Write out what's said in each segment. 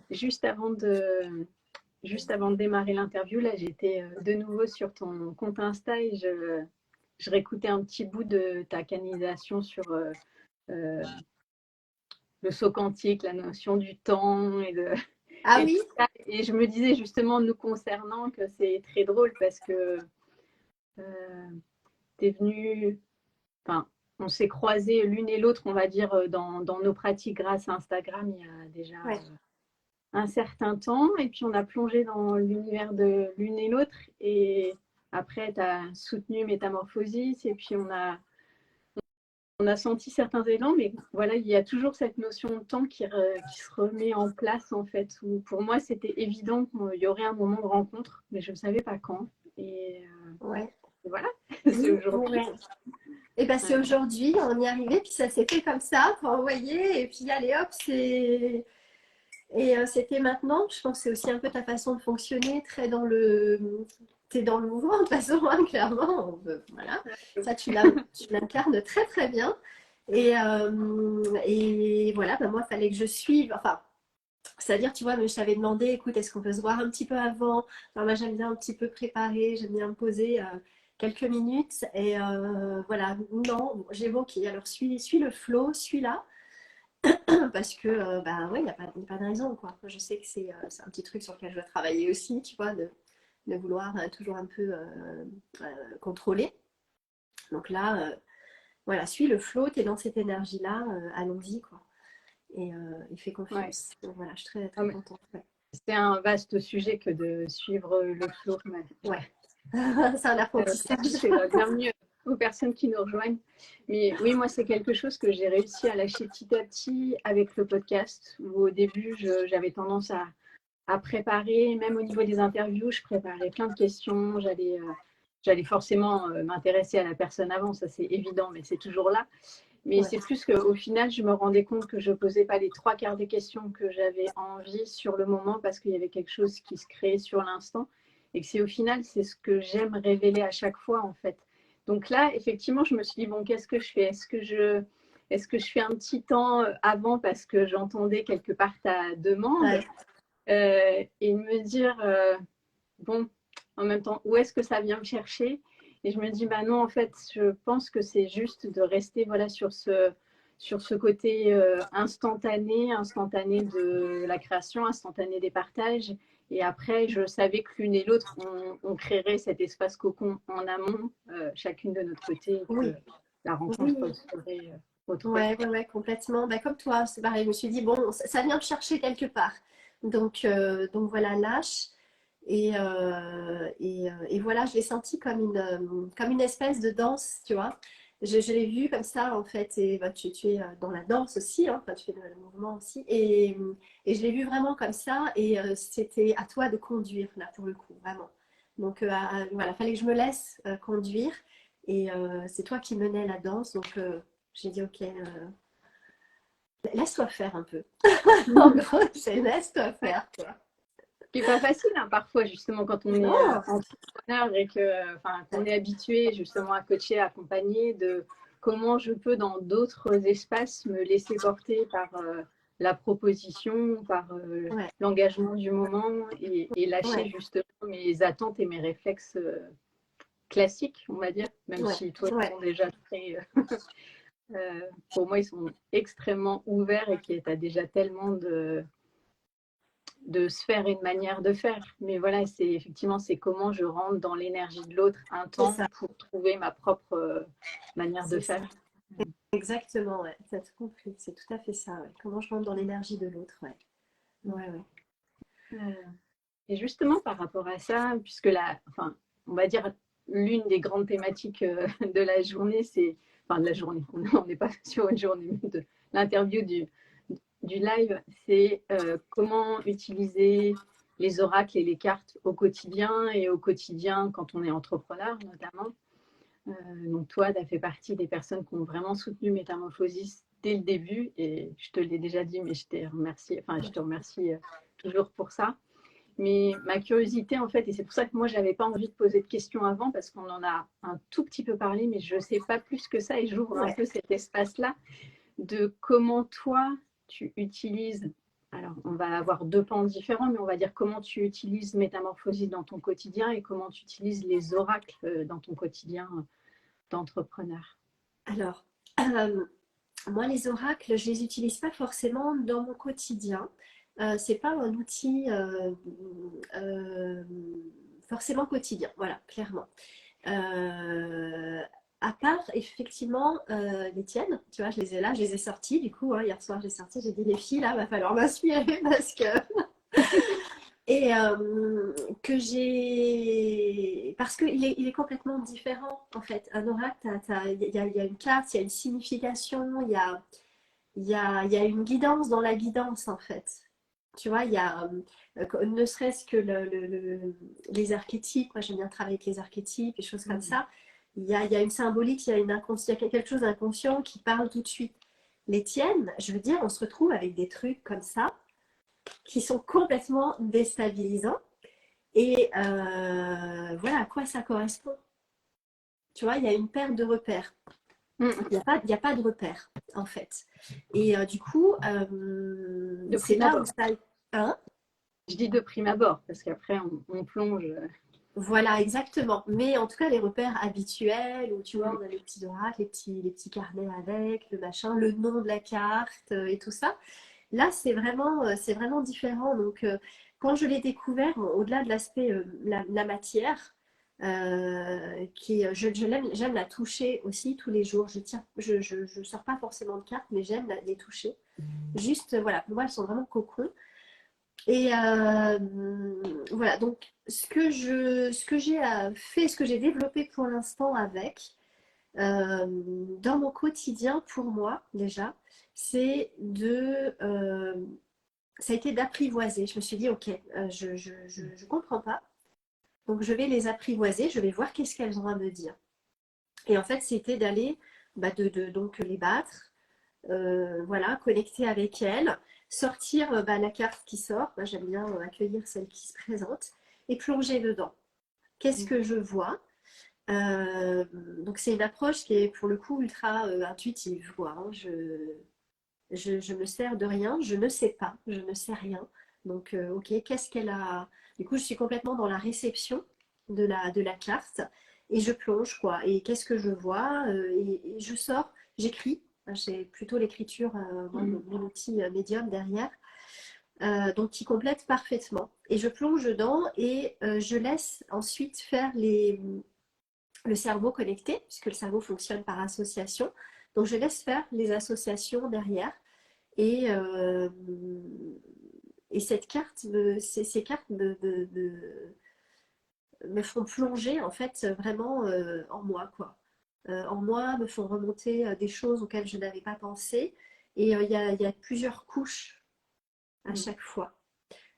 juste avant de démarrer l'interview, là, j'étais de nouveau sur ton compte Insta et je réécoutais un petit bout de ta canalisation sur euh, le saut quantique, la notion du temps Ah et oui? tout ça. Et je me disais justement, nous concernant, que c'est très drôle parce que tu es venu, enfin, on s'est croisés l'une et l'autre, on va dire, dans nos pratiques grâce à Instagram il y a déjà Ouais. un certain temps. Et puis, on a plongé dans l'univers de l'une et l'autre. Et après, tu as soutenu Métamorphosis. Et puis, on a senti certains élans. Mais voilà, il y a toujours cette notion de temps qui se remet en place, en fait. Où pour moi, c'était évident qu'il y aurait un moment de rencontre, mais je ne savais pas quand. Ouais. Et voilà, c'est Oui, aujourd'hui. ouais. Et ben c'est Ouais. aujourd'hui, on y est arrivé, puis ça s'est fait comme ça, pour envoyer, et puis allez hop, c'est. Et c'était maintenant, je pense que c'est aussi un peu ta façon de fonctionner, très dans le. T'es dans le mouvement, de toute façon, hein, clairement. Voilà. Ça, tu l'incarnes très très bien. Et voilà, ben moi, il fallait que je suive. Enfin, c'est-à-dire, tu vois, mais je t'avais demandé, écoute, est-ce qu'on peut se voir un petit peu avant? Enfin, moi, j'aime bien un petit peu préparer, j'aime bien me poser quelques minutes. Et voilà, non, bon, j'ai ok, alors suis le flow, suis là, parce que, bah ouais, il n'y a pas de raison, quoi. Je sais que c'est un petit truc sur lequel je dois travailler aussi, tu vois, de vouloir toujours un peu contrôler. Donc là, voilà, suis le flow, tu es dans cette énergie-là, allons-y, quoi. Et fais Ouais. confiance. Donc voilà, je suis très, Non, très mais contente. Ouais. c'est un vaste sujet que de suivre le flow. Ouais. C'est un apprentissage. C'est bienvenue aux personnes qui nous rejoignent. Mais oui, moi, c'est quelque chose que j'ai réussi à lâcher petit à petit avec le podcast, où au début, j'avais tendance à préparer, même au niveau des interviews, je préparais plein de questions. J'allais forcément m'intéresser à la personne avant, ça c'est évident, mais c'est toujours là. Mais Ouais. c'est plus qu'au final, je me rendais compte que je ne posais pas les trois quarts des questions que j'avais envie sur le moment parce qu'il y avait quelque chose qui se créait sur l'instant. Et que c'est au final, c'est ce que j'aime révéler à chaque fois, en fait. Donc là, effectivement, je me suis dit, bon, qu'est-ce que je fais? Est-ce que je fais un petit temps avant parce que j'entendais quelque part ta demande Ouais. et me dire, bon, en même temps, où est-ce que ça vient me chercher? Et je me dis, bah non, en fait, je pense que c'est juste de rester voilà, sur ce côté instantané de la création, instantané des partages. Et après, je savais que l'une et l'autre, on créerait cet espace cocon en amont, chacune de notre côté, et que Oui, la rencontre oui, serait autre ouais, part. ouais, ouais, complètement. Bah, comme toi, c'est pareil. Je me suis dit, bon, ça vient me chercher quelque part. Donc voilà, lâche. Et voilà, je l'ai senti comme une espèce de danse, tu vois. Je l'ai vu comme ça, en fait. Et bah, tu es dans la danse aussi, hein, enfin, tu fais le mouvement aussi. Et je l'ai vu vraiment comme ça. Et c'était à toi de conduire, là, pour le coup, vraiment. Donc voilà, fallait que je me laisse conduire. Et c'est toi qui menais la danse. Donc j'ai dit, ok, laisse-toi faire un peu. En gros, c'est laisse-toi Ouais. faire, quoi. Ce qui n'est pas facile, hein, parfois, justement, quand on est Non, entrepreneur et qu'on est habitué, justement, à coacher, à accompagner, de comment je peux, dans d'autres espaces, me laisser porter par la proposition, par ouais, l'engagement du moment et lâcher, ouais, justement, mes attentes et mes réflexes classiques, on va dire, même ouais, si toi, ils ouais. sont déjà très. Pour moi, ils sont extrêmement ouverts et qui tu as déjà tellement de sphères et de manières de faire. Mais voilà, c'est effectivement, c'est comment je rentre dans l'énergie de l'autre un C'est temps ça, pour trouver ma propre manière de c'est ça. faire. Exactement, ouais. T'as tout compris. C'est tout à fait ça, ouais. Comment je rentre dans l'énergie de l'autre, ouais. Ouais, ouais. Euh, et justement, par rapport à ça, puisque enfin, on va dire, l'une des grandes thématiques de la journée, enfin, de la journée, on n'est pas sur une journée, mais de l'interview du live, c'est comment utiliser les oracles et les cartes au quotidien et au quotidien quand on est entrepreneur notamment. Donc toi, tu as fait partie des personnes qui ont vraiment soutenu Métamorphosis dès le début et je te l'ai déjà dit, mais je te remercie toujours pour ça. Mais ma curiosité, en fait, et c'est pour ça que moi, je n'avais pas envie de poser de questions avant parce qu'on en a un tout petit peu parlé, mais je ne sais pas plus que ça et j'ouvre un Ouais. peu cet espace-là de comment toi, tu utilises Alors, on va avoir deux pans différents, mais on va dire comment tu utilises Métamorphosis dans ton quotidien et comment tu utilises les oracles dans ton quotidien d'entrepreneur. Alors, euh, moi, les oracles, je les utilise pas forcément dans mon quotidien. C'est pas un outil euh, forcément quotidien, voilà, clairement. Euh, à part effectivement les tiennes, tu vois, je les ai là, je les ai sorties. Du coup, hein, hier soir, j'ai sorti, j'ai dit les filles, là, va falloir m'inspirer parce que et que j'ai parce qu'il est complètement différent en fait. Un oracle, il y a une carte, il y a une signification, il y a une guidance dans la guidance en fait. Tu vois, il y a ne serait-ce que les archétypes. Moi, j'aime bien travailler avec les archétypes, et choses comme Mm. ça. Il y a une symbolique, il y a quelque chose d'inconscient qui parle tout de suite. Les tiennes, je veux dire, on se retrouve avec des trucs comme ça qui sont complètement déstabilisants. Et voilà à quoi ça correspond. Tu vois, il y a une perte de repères. Mm. Il y a pas de repères, en fait. Et du coup, De c'est prime là où abord. ça. Hein. Je dis de prime abord, parce qu'après, on plonge. Voilà, exactement. Mais en tout cas, les repères habituels, où tu vois, Mm. on a les petits oracles, les petits carnets avec, le machin, le nom de la carte et tout ça. Là, c'est vraiment différent. Donc, quand je l'ai découvert, au-delà de l'aspect, la matière, j'aime la toucher aussi tous les jours. Je sors pas forcément de cartes, mais j'aime les toucher. Juste, voilà, pour moi, elles sont vraiment cocon. Et voilà, donc ce que j'ai fait, ce que j'ai développé pour l'instant avec, dans mon quotidien, pour moi déjà, c'est ça a été d'apprivoiser. Je me suis dit, ok, je comprends pas, donc je vais les apprivoiser, je vais voir qu'est-ce qu'elles ont à me dire. Et en fait, c'était d'aller, bah, donc les battre, voilà, connecter avec elles, sortir bah, la carte qui sort. Moi, j'aime bien accueillir celle qui se présente et plonger dedans. Qu'est-ce Mm. que je vois? Donc c'est une approche qui est pour le coup ultra intuitive, quoi, hein. Je me sers de rien, je ne sais pas, je ne sais rien. Donc, ok, qu'est-ce qu'elle a. Du coup, je suis complètement dans la réception de la carte et je plonge, quoi. Et qu'est-ce que je vois et je sors, j'écris. J'ai plutôt l'écriture, moi, Mm. mon outil médium derrière, donc qui complète parfaitement. Et je plonge dedans et je laisse ensuite faire le cerveau connecté, puisque le cerveau fonctionne par association. Donc, je laisse faire les associations derrière. Et, et ces cartes me font plonger en fait vraiment en moi, quoi. En moi, me font remonter des choses auxquelles je n'avais pas pensé. Et il y a plusieurs couches à Mm. chaque fois.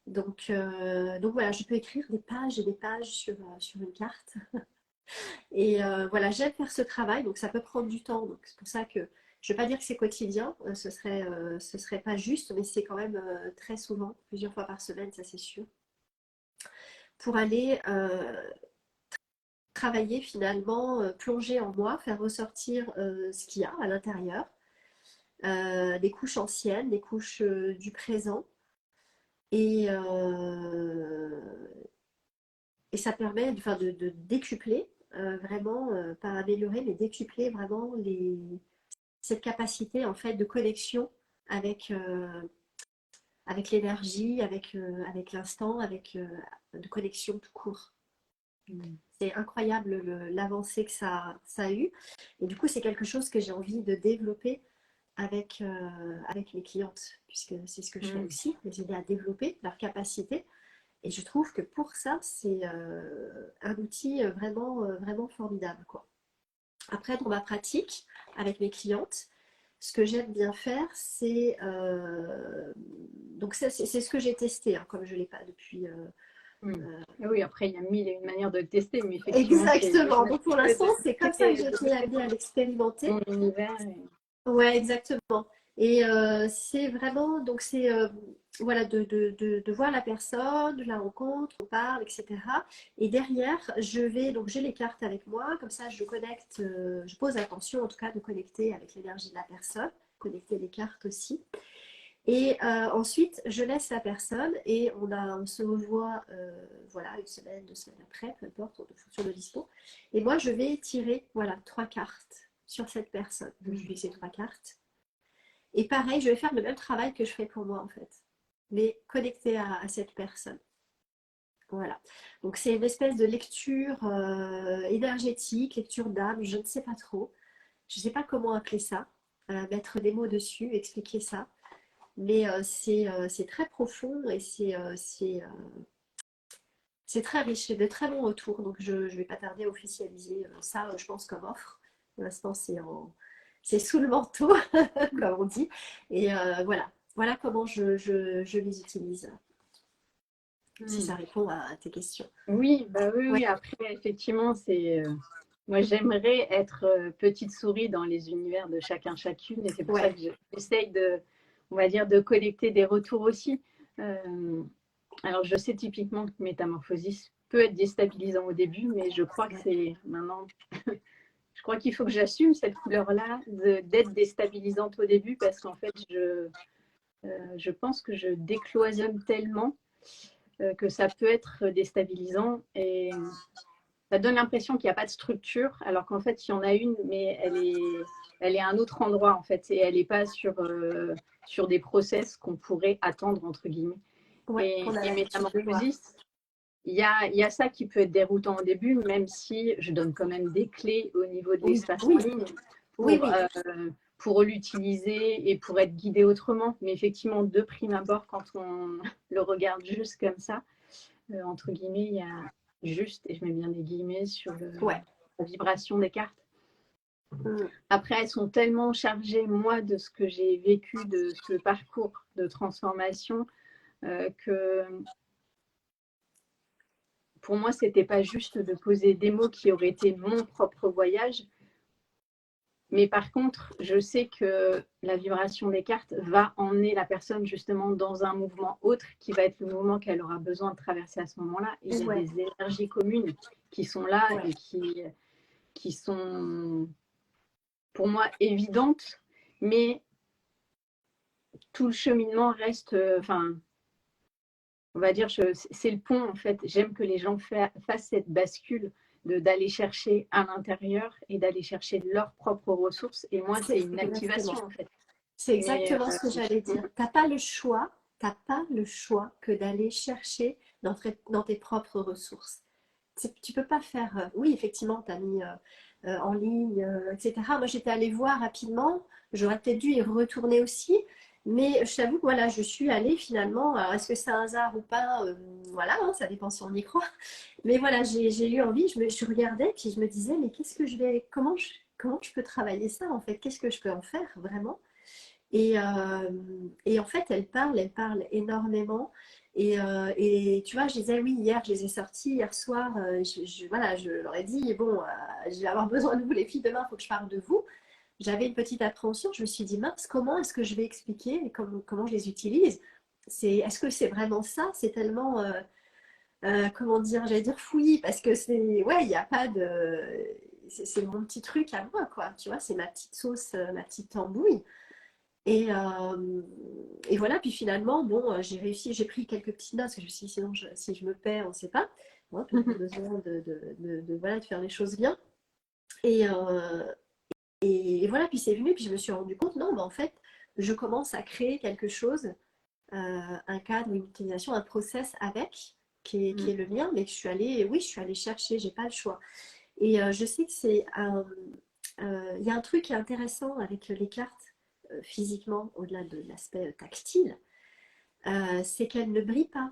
Donc voilà, je peux écrire des pages et des pages sur une carte. Et voilà, j'aime faire ce travail, donc ça peut prendre du temps. Donc c'est pour ça que je ne vais pas dire que c'est quotidien, ce serait pas juste, mais c'est quand même très souvent, plusieurs fois par semaine, ça c'est sûr, pour aller travailler finalement, plonger en moi, faire ressortir ce qu'il y a à l'intérieur, des couches anciennes, des couches du présent, et, et ça permet enfin, de décupler, vraiment, pas améliorer, mais décupler vraiment cette capacité en fait de connexion avec, avec l'énergie, avec l'instant, de connexion tout court. Mm. C'est incroyable l'avancée que ça a eu. Et du coup, c'est quelque chose que j'ai envie de développer avec mes clientes, puisque c'est ce que je fais Mm. aussi, les aider à développer leur capacité. Et je trouve que pour ça, c'est un outil vraiment formidable, quoi. Après, dans ma pratique, avec mes clientes, ce que j'aime bien faire, c'est donc c'est ce que j'ai testé, hein, comme je ne l'ai pas depuis. Mm. Euh, Et oui, après, il y a mille et une manières de le tester, mais effectivement, Exactement. j'imagine Donc pour que l'instant, c'est comme ça que j'ai de été amenée à l'expérimenter. mon univers. Ouais, exactement. Et c'est vraiment, donc c'est voilà, de voir la personne, je la rencontre, on parle, etc. Et derrière, donc j'ai les cartes avec moi, comme ça je connecte, je pose attention en tout cas de connecter avec l'énergie de la personne, connecter les cartes aussi. Et ensuite, je laisse la personne et on se revoit voilà, une semaine, 2 semaines après, peu importe, en fonction de dispo. Et moi, je vais tirer voilà, 3 cartes sur cette personne. Donc, je vais ces 3 cartes. Et pareil, je vais faire le même travail que je fais pour moi, en fait, mais connecté à cette personne. Voilà. Donc, c'est une espèce de lecture énergétique, lecture d'âme, je ne sais pas trop. Je ne sais pas comment appeler ça, mettre des mots dessus, expliquer ça. Mais c'est très profond et c'est très riche, c'est de très bons retours. Donc je ne vais pas tarder à officialiser ça, je pense, comme offre. Pour l'instant, c'est sous le manteau, comme on dit. Et voilà comment je les utilise, si ça répond à tes questions. Oui, bah oui, Ouais, oui. Après, effectivement, moi, j'aimerais être petite souris dans les univers de chacun, chacune. Et c'est pour ça ouais, que j'essaye on va dire, de collecter des retours aussi. Euh, alors, je sais typiquement que Métamorphosis peut être déstabilisant au début, mais je crois que ouais. c'est maintenant, je crois qu'il faut que j'assume cette couleur-là d'être déstabilisante au début parce qu'en fait, je pense que je décloisonne tellement que ça peut être déstabilisant et ça donne l'impression qu'il n'y a pas de structure, alors qu'en fait, il y en a une, mais elle est à un autre endroit, en fait, et elle n'est pas sur des process qu'on pourrait attendre, entre guillemets. Ouais, qu'on a Et l'habitude de voir. Métamorphosis, il y a ça qui peut être déroutant au début, même si je donne quand même des clés au niveau de Oui, l'espace en oui, ligne oui, pour, oui. pour l'utiliser et pour être guidé autrement. Mais effectivement, de prime abord, quand on le regarde juste comme ça, entre guillemets, il y a juste, et je mets bien des guillemets, sur Ouais. la vibration des cartes. Mm. Après, elles sont tellement chargées, moi, de ce que j'ai vécu, de ce parcours de transformation, que pour moi, c'était pas juste de poser des mots qui auraient été mon propre voyage. Mais par contre, je sais que la vibration des cartes va emmener la personne justement dans un mouvement autre qui va être le mouvement qu'elle aura besoin de traverser à ce moment-là. Et il y a Ouais, des énergies communes qui sont là ouais. et qui sont pour moi évidentes, mais tout le cheminement reste, enfin, on va dire, c'est le pont en fait. J'aime que les gens fassent cette bascule d'aller chercher à l'intérieur et d'aller chercher leurs propres ressources. Et moi, c'est C'est une exactement. activation en fait. C'est Mais exactement ce que j'allais dire. T'as pas le choix que d'aller chercher dans tes propres ressources. Tu peux pas faire. Oui, effectivement, tu as mis en ligne, etc. Moi, j'étais allée voir rapidement. J'aurais peut-être dû y retourner aussi. Mais je t'avoue que voilà, je suis allée finalement. Alors, est-ce que c'est un hasard ou pas? Voilà, hein, ça dépend si on y croit. Mais voilà, j'ai eu envie. Je regardais, puis je me disais, mais qu'est-ce que je vais. Comment je peux travailler ça en fait? Qu'est-ce que je peux en faire vraiment? Et en fait, elle parle énormément. Et tu vois, je disais, oui, hier, je les ai sortis, hier soir, voilà, je leur ai dit, bon, je vais avoir besoin de vous, les filles, demain, il faut que je parle de vous. J'avais une petite appréhension, je me suis dit, mince, comment est-ce que je vais expliquer et comment je les utilise? Est-ce que c'est vraiment ça? C'est tellement, comment dire, j'allais dire fouillis, parce que ouais, il n'y a pas de. C'est mon petit truc à moi, quoi. Tu vois, c'est ma petite sauce, ma petite tambouille. Et, euh, et voilà, puis finalement, bon, j'ai réussi, j'ai pris quelques petites notes, parce que je me suis dit, sinon, si je me perds, on ne sait pas. Bon, puis on a besoin voilà, de faire les choses bien. Et, euh, et voilà, puis c'est venu, puis je me suis rendu compte, non, mais en fait, je commence à créer quelque chose, un cadre, une utilisation, un process avec, qui est le mien, mais que oui, je suis allée chercher, j'ai pas le choix. Et je sais que il y a un truc qui est intéressant avec les cartes physiquement, au-delà de l'aspect tactile, c'est qu'elles ne brillent pas.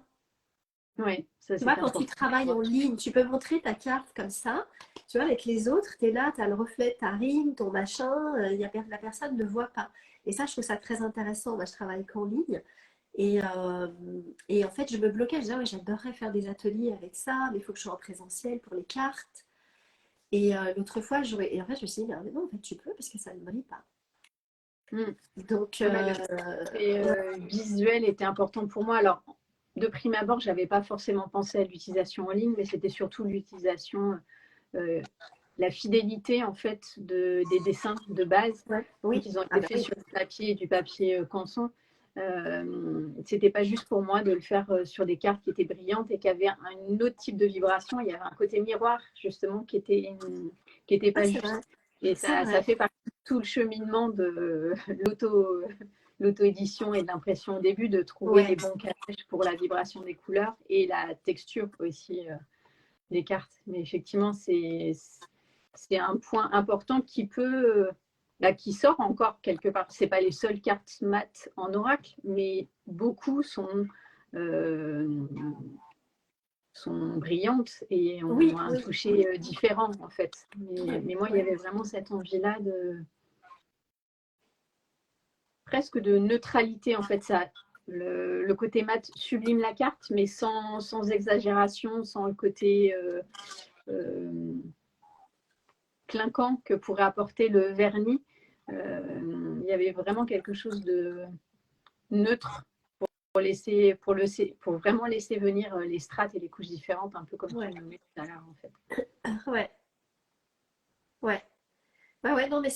oui, ça Tu vois, c'est quand tu important. travailles en ligne, tu peux montrer ta carte comme ça. Tu vois, avec les autres, tu es là, tu as le reflet de ta rime, ton machin, la personne ne voit pas. Et ça, je trouve ça très intéressant. Moi, je travaille qu'en ligne. Et, euh, et en fait, je me bloquais. Je disais, ouais, j'adorerais faire des ateliers avec ça, mais il faut que je sois en présentiel pour les cartes. Et l'autre fois, et en fait, je me suis dit, mais non, en fait, tu peux parce que ça ne brille pas. Mm. Donc, Ouais, l'aspect ouais, visuel était important pour moi. Alors, de prime abord, je n'avais pas forcément pensé à l'utilisation en ligne, mais c'était surtout l'utilisation, euh, la fidélité en fait des dessins de base. ouais, Donc, oui, ils ont ah été bah faits oui, sur du papier canson. C'était pas juste pour moi de le faire sur des cartes qui étaient brillantes et qui avaient un autre type de vibration. Il y avait un côté miroir, justement, qui était Ah, pas c'est vrai, juste. Et c'est ça vrai. fait partie de tout le cheminement de l'auto-édition et de l'impression au début, de trouver les Ouais, bons calages pour la vibration des couleurs et la texture aussi des cartes. Mais effectivement, c'est un point important qui peut, qui sort encore quelque part. C'est pas les seules cartes mat en oracle, mais beaucoup euh, sont brillantes et oui, ont un oui, toucher différent en fait. ouais, Mais moi, il y ouais. avait vraiment cette envie-là de presque de neutralité en fait. Ça, le côté mat sublime la carte, mais sans exagération, sans le côté euh, clinquant que pourrait apporter le vernis. Il y avait vraiment quelque chose de neutre pour vraiment laisser venir les strates et les couches différentes, un peu comme tu Ouais, le nommais tout à l'heure en fait. ouais, ouais. Ouais, ouais, non, mais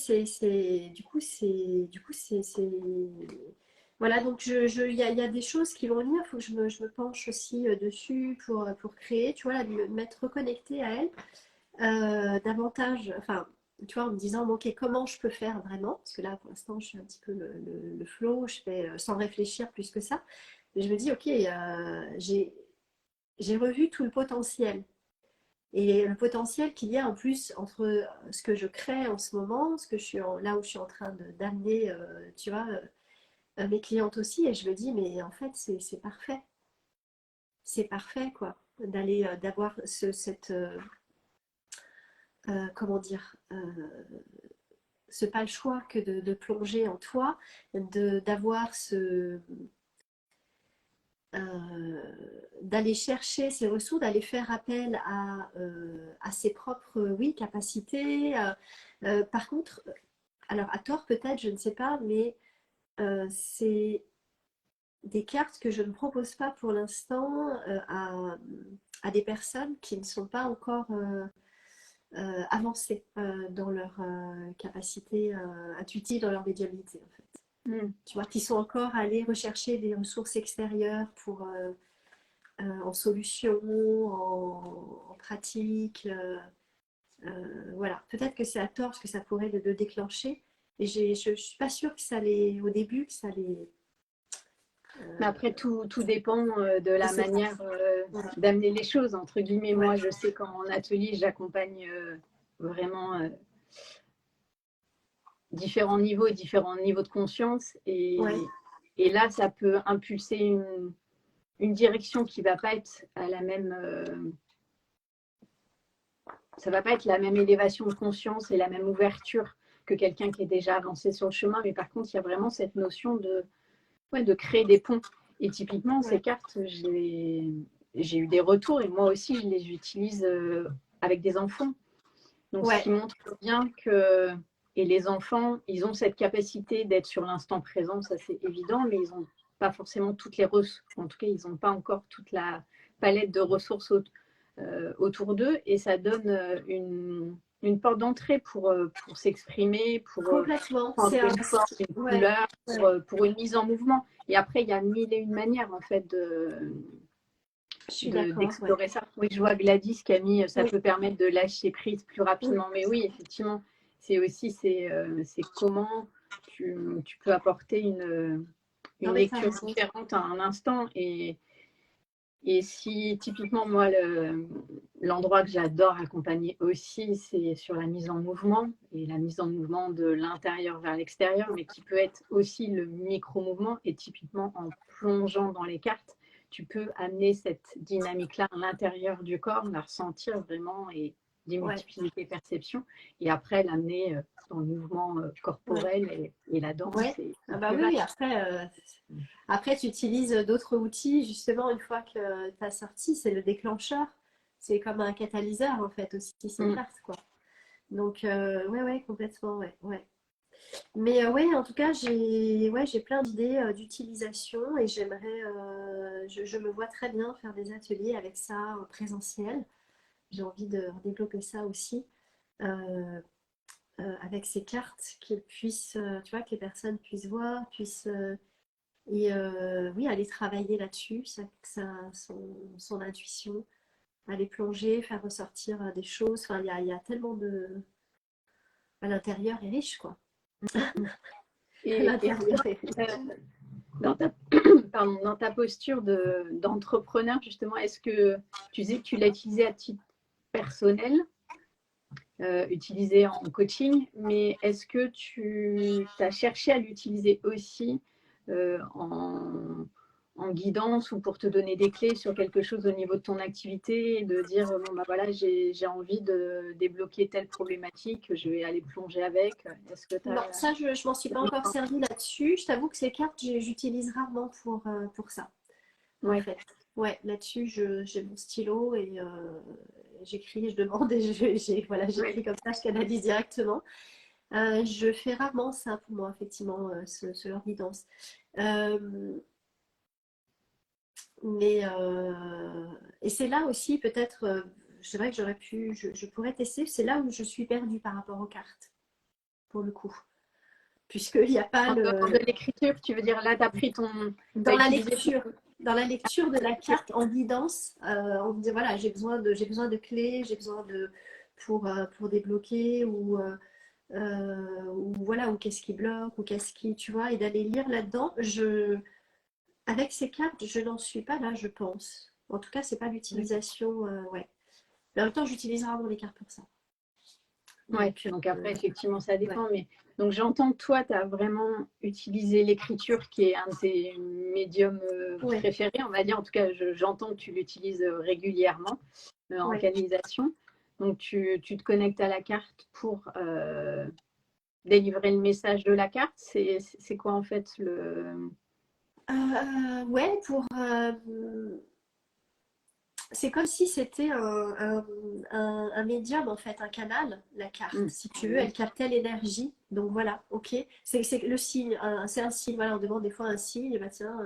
voilà, donc il y a des choses qui vont venir, il faut que je me penche aussi dessus pour créer, tu vois, là, de me mettre reconnectée à elle davantage, enfin, tu vois, en me disant, bon, ok, comment je peux faire vraiment, parce que là, pour l'instant, je suis un petit peu le flow, je fais sans réfléchir plus que ça, mais je me dis, ok, j'ai revu tout le potentiel. Et le potentiel qu'il y a en plus entre ce que je crée en ce moment, là où je suis en train d'amener, tu vois, mes clientes aussi, et je me dis, mais en fait, c'est parfait. C'est parfait, quoi, d'avoir comment dire, ce pas le choix que de plonger en toi, d'avoir d'aller chercher ses ressources, d'aller faire appel à ses propres, oui, capacités. Par contre, alors à tort peut-être, je ne sais pas, mais c'est des cartes que je ne propose pas pour l'instant à des personnes qui ne sont pas encore avancées dans leur capacité intuitive, dans leur médiumnité en fait. Mm. Tu vois, qui sont encore allés rechercher des ressources extérieures en solution, en pratique. Voilà, peut-être que c'est à tort parce que ça pourrait le déclencher. Et je ne suis pas sûre que ça les, au début, que ça les. Mais après, tout dépend de Je la sais pas. manière Ouais, d'amener les choses, entre guillemets. ouais, Moi, je sais qu'en atelier, j'accompagne vraiment différents niveaux de conscience. ouais, Et là, ça peut impulser une direction qui va pas être à ça va pas être la même élévation de conscience et la même ouverture que quelqu'un qui est déjà avancé sur le chemin. Mais par contre, il y a vraiment cette notion de créer des ponts. Et typiquement, ces ouais, cartes, j'ai eu des retours et moi aussi, je les utilise avec des enfants. Donc, ce ouais, qui montre bien que et les enfants, ils ont cette capacité d'être sur l'instant présent, ça c'est évident, mais ils n'ont pas forcément toutes les ressources. En tout cas, ils n'ont pas encore toute la palette de ressources autour d'eux et ça donne une porte d'entrée pour s'exprimer, complètement. prendre une forme, une Ouais, couleur, ouais, pour une mise en mouvement. Et après, il y a mille et une manières en fait je suis d'accord. Ouais, d'explorer ça. Oui, je vois Gladys qui a mis ça oui, peut permettre de lâcher prise plus oui. rapidement. Mais oui, effectivement, c'est aussi c'est comment tu peux apporter Non, une mais t'as lecture raison. différente à un instant. Et si typiquement, moi, l'endroit que j'adore accompagner aussi, c'est sur la mise en mouvement et la mise en mouvement de l'intérieur vers l'extérieur, mais qui peut être aussi le micro-mouvement. Et typiquement, en plongeant dans les cartes, tu peux amener cette dynamique-là à l'intérieur du corps, la ressentir vraiment et Ouais, démultiplier tes perceptions. Et après, l'amener dans le mouvement ouais, corporel et la danse ouais. et Ah bah plus oui, vaste. oui, après, tu utilises d'autres outils, justement, une fois que tu as sorti, c'est le déclencheur. C'est comme un catalyseur, en fait, aussi, ces Mm. cartes, quoi. Donc, ouais, ouais, complètement, ouais, ouais. Mais ouais, en tout cas, j'ai plein d'idées d'utilisation et je me vois très bien faire des ateliers avec ça en présentiel. J'ai envie de développer ça aussi euh, avec ces cartes qu'ils puissent, tu vois, que les personnes puissent voir, puissent Et oui, aller travailler là-dessus, son intuition, aller plonger, faire ressortir des choses. Enfin, il y a tellement de... À l'intérieur est riche, quoi. Et L'intérieur toi, est riche. euh, dans ta, pardon, dans ta posture d'entrepreneur, justement, est-ce que tu disais que tu l'as utilisé à titre personnel, utilisé en coaching, mais est-ce que tu as cherché à l'utiliser aussi en guidance ou pour te donner des clés sur quelque chose au niveau de ton activité et de dire, bon, bah voilà, j'ai envie de débloquer telle problématique, je vais aller plonger avec. Est-ce que tu Non, as... ça, je m'en suis pas encore servi là-dessus. Je t'avoue que ces cartes, j'utilise rarement pour ça, en Ouais. fait. Ouais, là-dessus, j'ai mon stylo et j'écris, je demande et voilà, Ouais. j'écris comme ça, je canalise directement. Je fais rarement ça pour moi, effectivement, ce genre de guidance. Euh, et c'est là aussi, peut-être, c'est vrai que j'aurais pu, je pourrais tester, c'est là où je suis perdue par rapport aux cartes, pour le coup. Puisqu'il n'y a pas En dehors de le. l'écriture, tu veux dire, là, tu as pris ton... T'as Dans la utilisé ton lecture, dans la lecture de la lecture. carte en guidance, on me dit voilà, j'ai besoin de clés, j'ai besoin de pour débloquer ou voilà, ou qu'est-ce qui bloque, ou qu'est-ce qui, tu vois, et d'aller lire là-dedans. Avec ces cartes, je n'en suis pas là, je pense. En tout cas, c'est pas l'utilisation, ouais. Mais en même temps, j'utilise rarement les cartes pour ça. Ouais, Donc, donc après, effectivement, ça ouais, dépend. Mais donc j'entends que toi, tu as vraiment utilisé l'écriture qui est un de tes médiums ouais, préférés, on va dire. En tout cas, j'entends que tu l'utilises régulièrement en ouais. canalisation. Donc tu te connectes à la carte pour délivrer le message de la carte. C'est quoi en fait le... Ouais, c'est comme si c'était un médium, en fait, un canal, la carte. Si tu veux, elle captait l'énergie. Donc voilà, ok. C'est le signe, c'est un signe. Voilà, on demande des fois un signe. Bah, tiens,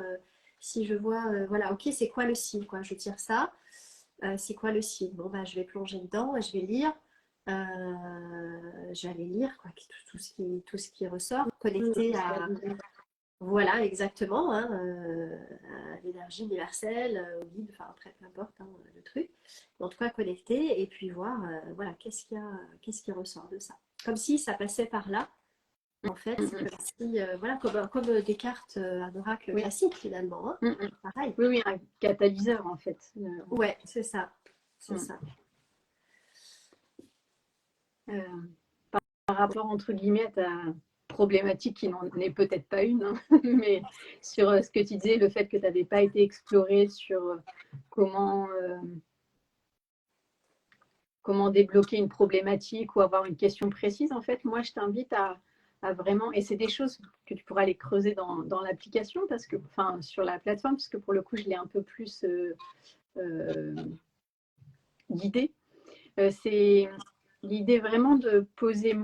si je vois, voilà, ok, c'est quoi le signe, quoi? Je tire ça. C'est quoi le signe? Bon, bah, je vais plonger dedans et je vais lire. Je vais aller lire quoi, tout ce qui ressort, connecté à, voilà, exactement, hein, à l'énergie universelle, au guide, enfin après, peu importe hein, le truc. En tout cas, connecter et puis voir, voilà, qu'est-ce qui ressort de ça. Comme si ça passait par là, en fait, comme si, voilà, comme des cartes, un oracle Oui. classique finalement, hein. Pareil. Oui, oui, un catalyseur en fait. Ouais, c'est ça, c'est Mm. ça. Euh, par rapport, entre guillemets, à ta problématique qui n'en est peut-être pas une, hein, mais sur ce que tu disais, le fait que tu n'avais pas été exploré sur comment, comment débloquer une problématique ou avoir une question précise, en fait, moi, je t'invite à vraiment, et c'est des choses que tu pourras aller creuser dans l'application, parce que, enfin, sur la plateforme, parce que pour le coup, je l'ai un peu plus euh, guidée. C'est l'idée vraiment de poser,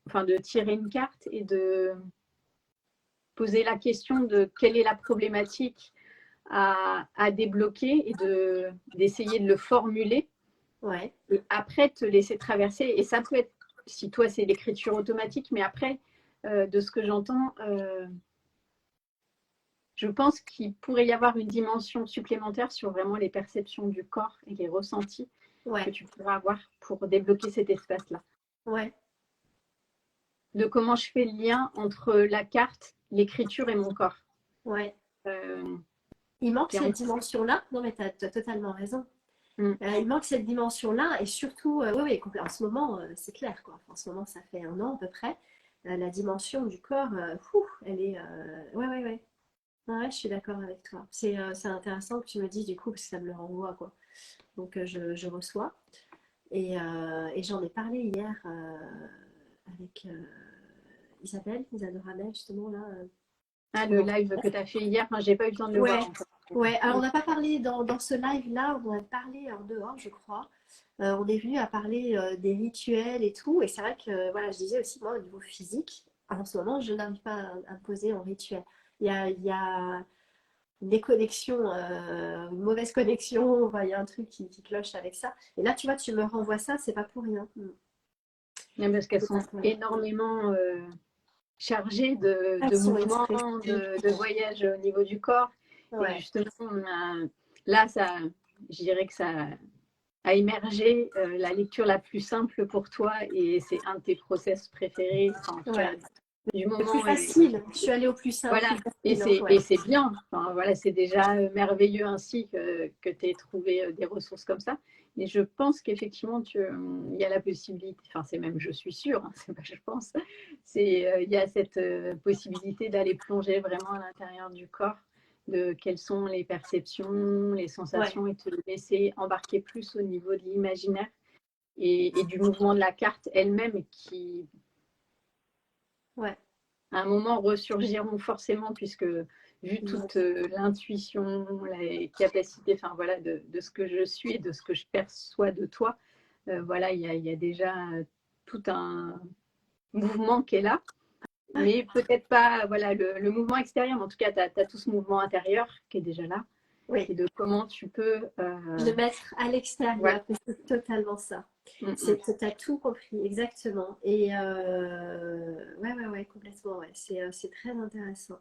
enfin, de tirer une carte et de poser la question de quelle est la problématique à débloquer et d'essayer de le formuler Ouais, et après te laisser traverser. Et ça peut être, si toi c'est l'écriture automatique, mais après, de ce que j'entends, je pense qu'il pourrait y avoir une dimension supplémentaire sur vraiment les perceptions du corps et les ressentis que ouais, tu pourras avoir pour débloquer cet espace-là. ouais, De comment je fais le lien entre la carte, l'écriture et mon corps. ouais. Euh, Il manque et en... cette dimension-là. Non, mais tu as totalement raison. Mm, Il manque cette dimension-là et surtout, oui, oui, en ce moment, c'est clair, quoi. En ce moment, ça fait un an à peu près. La dimension du corps, elle est. Ouais, ouais, ouais. Ouais, je suis d'accord avec toi. C'est intéressant que tu me dises du coup, parce que ça me le renvoie, quoi. Donc, je reçois. Et j'en ai parlé hier avec Isabelle, Isadora Mel, justement, là. Ah, On le en live que tu as fait hier, enfin, j'ai pas eu le temps de le voir Ouais, encore. ouais. Alors, on Mm, n'a pas parlé dans ce live-là, on en a parlé en dehors, je crois. On est venu à parler des rituels et tout. Et c'est vrai que, voilà, je disais aussi, moi, au niveau physique, en ce moment, je n'arrive pas à me poser en rituel. Il y a une déconnexion, une mauvaise connexion, enfin, il y a un truc qui cloche avec ça. Et là, tu vois, tu me renvoies ça, c'est pas pour rien. parce qu'elles C'est pas sont pour rien. énormément chargé de Action mouvements, expressive. de voyages au niveau du corps. Et Ouais, justement, là, je dirais que ça a émergé la lecture la plus simple pour toi et c'est un de tes process préférés, enfin, en tout cas, ouais. du Le plus moment. facile. Je suis allée au plus simple, Voilà, plus facile. Hein, ouais. et c'est bien. Enfin, voilà, c'est déjà merveilleux ainsi que tu aies trouvé des ressources comme ça. Mais je pense qu'effectivement, il y a la possibilité, enfin, c'est même, je suis sûre, hein, c'est pas je pense, il y a cette possibilité d'aller plonger vraiment à l'intérieur du corps, de quelles sont les perceptions, les Ouais, sensations et te laisser embarquer plus au niveau de l'imaginaire et du mouvement de la carte elle-même qui, ouais. à un moment ressurgiront forcément puisque vu toute l'intuition, les capacités, enfin voilà, de ce que je suis et de ce que je perçois de toi, voilà, il y a déjà tout un mouvement qui est là, mais peut-être pas voilà le mouvement extérieur, mais en tout cas, tu as, tout ce mouvement intérieur qui est déjà là Oui. et de comment tu peux. Le mettre à Voilà. l'extérieur, c'est totalement ça. Mm, mm. Tu as tout compris, exactement. Et ouais, ouais, ouais, complètement, ouais. C'est très intéressant.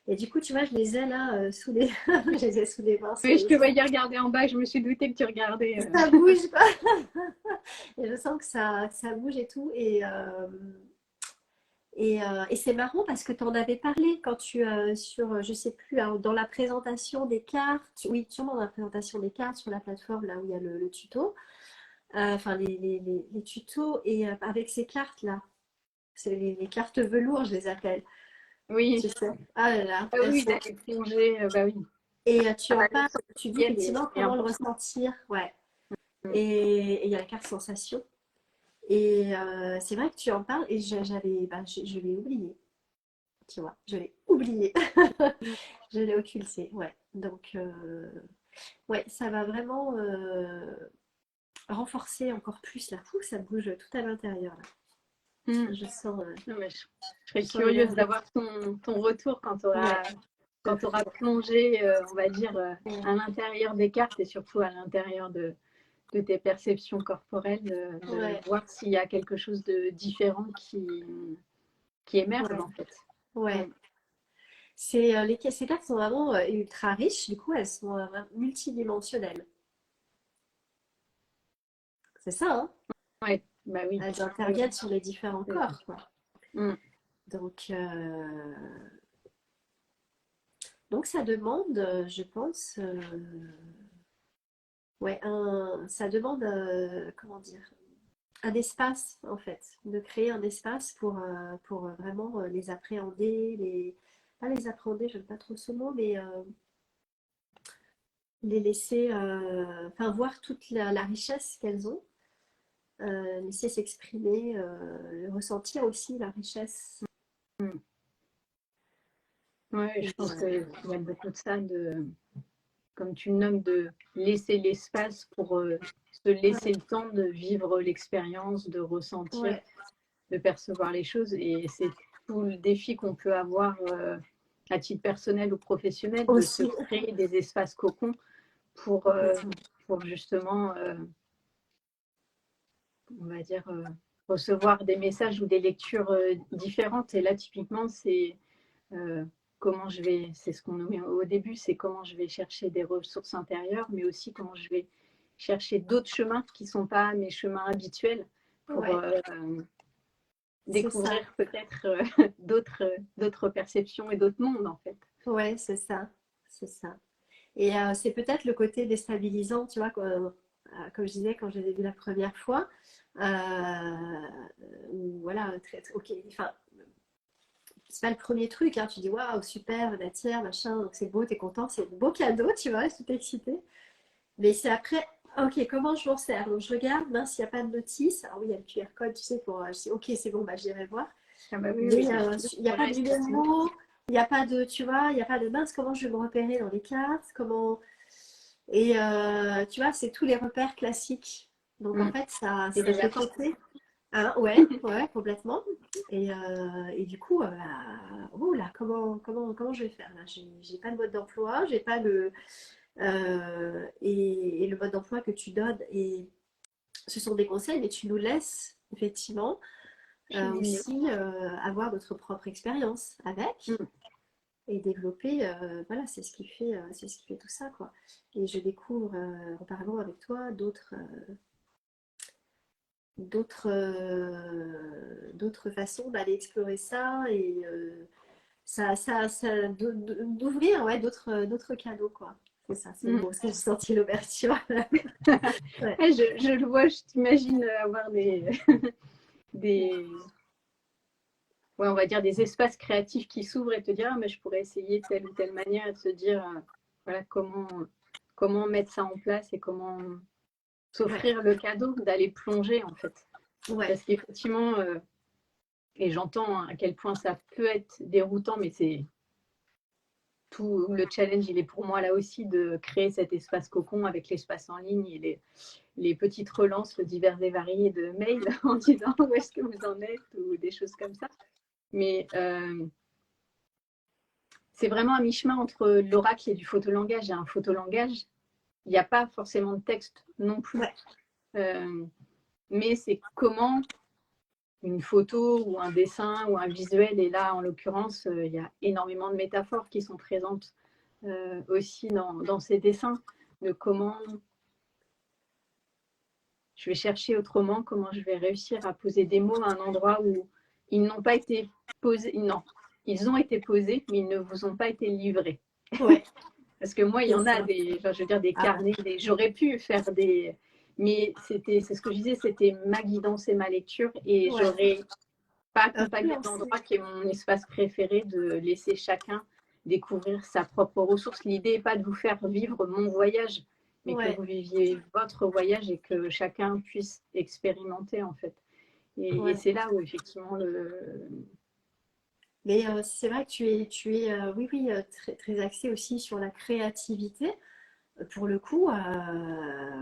Et du coup, tu vois, je les ai là sous les... je les ai sous les mains. Oui, je te voyais regarder en bas, je me suis doutée que tu regardais. Ça bouge, quoi. Et je sens que ça bouge et tout. Et c'est marrant parce que tu en avais parlé quand je sais plus, hein, dans la présentation des cartes, oui, sûrement dans la présentation des cartes sur la plateforme, là où il y a le tuto, enfin les tutos, et avec ces cartes-là, c'est les cartes velours, je les appelle, Oui, tu sais. Ah là là, ah elles oui, sont... d'aller plonger, bah oui. Et tu Ah en bah, parles, tu dis l'essentiel effectivement est comment le important. ressentir, ouais. Mm. Et il y a la carte sensation. Et c'est vrai que tu en parles et je l'ai oublié, tu vois, je l'ai oublié. Je l'ai occulté, ouais. Donc, ouais, ça va vraiment renforcer encore plus la fou, ça bouge tout à l'intérieur là. Mm. Je sens, Non, mais je je serais sens curieuse l'énergie. d'avoir ton retour Ouais, quand tu auras ouais, plongé, on va dire, ouais, à l'intérieur des cartes et surtout à l'intérieur de tes perceptions corporelles, de ouais, voir s'il y a quelque chose de différent qui émerge ouais, en fait. ouais. Mm. Ces cartes sont vraiment ultra riches, du coup elles sont multidimensionnelles. C'est ça, hein? Ouais, bah oui. Elles Oui, interviennent sur les différents oui. corps, quoi. Mm. Donc, donc ça demande, je pense, ouais, ça demande, comment dire, un espace, en fait, de créer un espace pour vraiment les appréhender, pas les appréhender, j'aime pas trop ce mot, mais les laisser, enfin, voir toute la richesse qu'elles ont, laisser s'exprimer, ressentir aussi la richesse. Mm. Ouais, Et, je pense qu'il y a beaucoup de ça, comme tu le nommes, de laisser l'espace pour se laisser le temps de vivre l'expérience, de ressentir, ouais, de percevoir les choses. Et c'est tout le défi qu'on peut avoir à titre personnel ou professionnel, de se aussi, créer des espaces cocons pour, euh, complètement. pour justement, on va dire, recevoir des messages ou des lectures différentes. Et là, typiquement, c'est euh, comment je vais, c'est ce qu'on nommait au début, c'est comment je vais chercher des ressources intérieures, mais aussi comment je vais chercher d'autres chemins qui ne sont pas mes chemins habituels pour Ouais, c'est ça. découvrir peut-être d'autres perceptions et d'autres mondes en fait. Ouais, c'est ça. C'est ça. Et c'est peut-être le côté déstabilisant, tu vois, comme je disais quand je l'ai vu la première fois. Où, voilà, ok, enfin, c'est pas le premier truc, hein, tu dis waouh, super, matière, machin, donc c'est beau, t'es content, c'est un beau cadeau, tu vois, je suis excitée. Mais c'est après, ok, comment je m'en sers? Donc je regarde, mince, il n'y a pas de notice. Alors oui, il y a le QR code, tu sais, je dis ok, c'est bon, bah j'irai voir. Ah bah oui, Mais oui. il n'y a pas de numéro, il n'y a pas de, tu vois, il n'y a pas de mince, comment je vais me repérer dans les cartes, comment. Et tu vois, c'est tous les repères classiques. Donc en Mm. fait, Et ça les fait vacances. péter. Hein, ouais, ouais, complètement. Et du coup, oh là, comment je vais faire là? J'ai pas de mode d'emploi, j'ai pas et le mode d'emploi que tu donnes, et ce sont des conseils, mais tu nous laisses effectivement Génial. aussi avoir notre propre expérience avec Mm. et développer, voilà, c'est ce qui fait tout ça, quoi. Et je découvre, en parlant avec toi, d'autres façons d'aller explorer ça et d'ouvrir ouais, d'autres canaux, quoi. C'est ça, c'est le Mm. mot, c'est j'ai senti l'ouverture. Ouais, Ouais, je le vois, je t'imagine avoir des, ouais, on va dire des espaces créatifs qui s'ouvrent et te dire, ah, mais je pourrais essayer telle ou telle manière et de se dire, voilà, comment mettre ça en place et comment ouais, s'offrir le cadeau d'aller plonger en fait. ouais, Parce qu'effectivement, et j'entends à quel point ça peut être déroutant, mais c'est tout le challenge, il est pour moi là aussi de créer cet espace cocon avec l'espace en ligne et les petites relances divers et variées de mails en disant où est-ce que vous en êtes ou des choses comme ça. Mais c'est vraiment un mi-chemin entre l'oracle et du photolangage. Et un photolangage, il n'y a pas forcément de texte non plus. ouais, Mais c'est comment une photo ou un dessin ou un visuel, et là en l'occurrence, il y a énormément de métaphores qui sont présentes aussi dans ces dessins, de comment je vais chercher autrement, comment je vais réussir à poser des mots à un endroit où ils n'ont pas été posés, non, ils ont été posés, mais ils ne vous ont pas été livrés. ouais, Parce que moi, il y c'est en a ça. des, enfin, je veux dire, des Ah, carnets, j'aurais pu faire des, mais c'est ce que je disais, c'était ma guidance et ma lecture, et ouais, j'aurais pas accompagné influencé. l'endroit qui est mon espace préféré, de laisser chacun découvrir sa propre ressource. L'idée n'est pas de vous faire vivre mon voyage, mais que Ouais, vous viviez votre voyage et que chacun puisse expérimenter en fait. Et ouais. c'est là où effectivement Mais c'est vrai que oui, oui, très, très axé aussi sur la créativité. Pour le coup,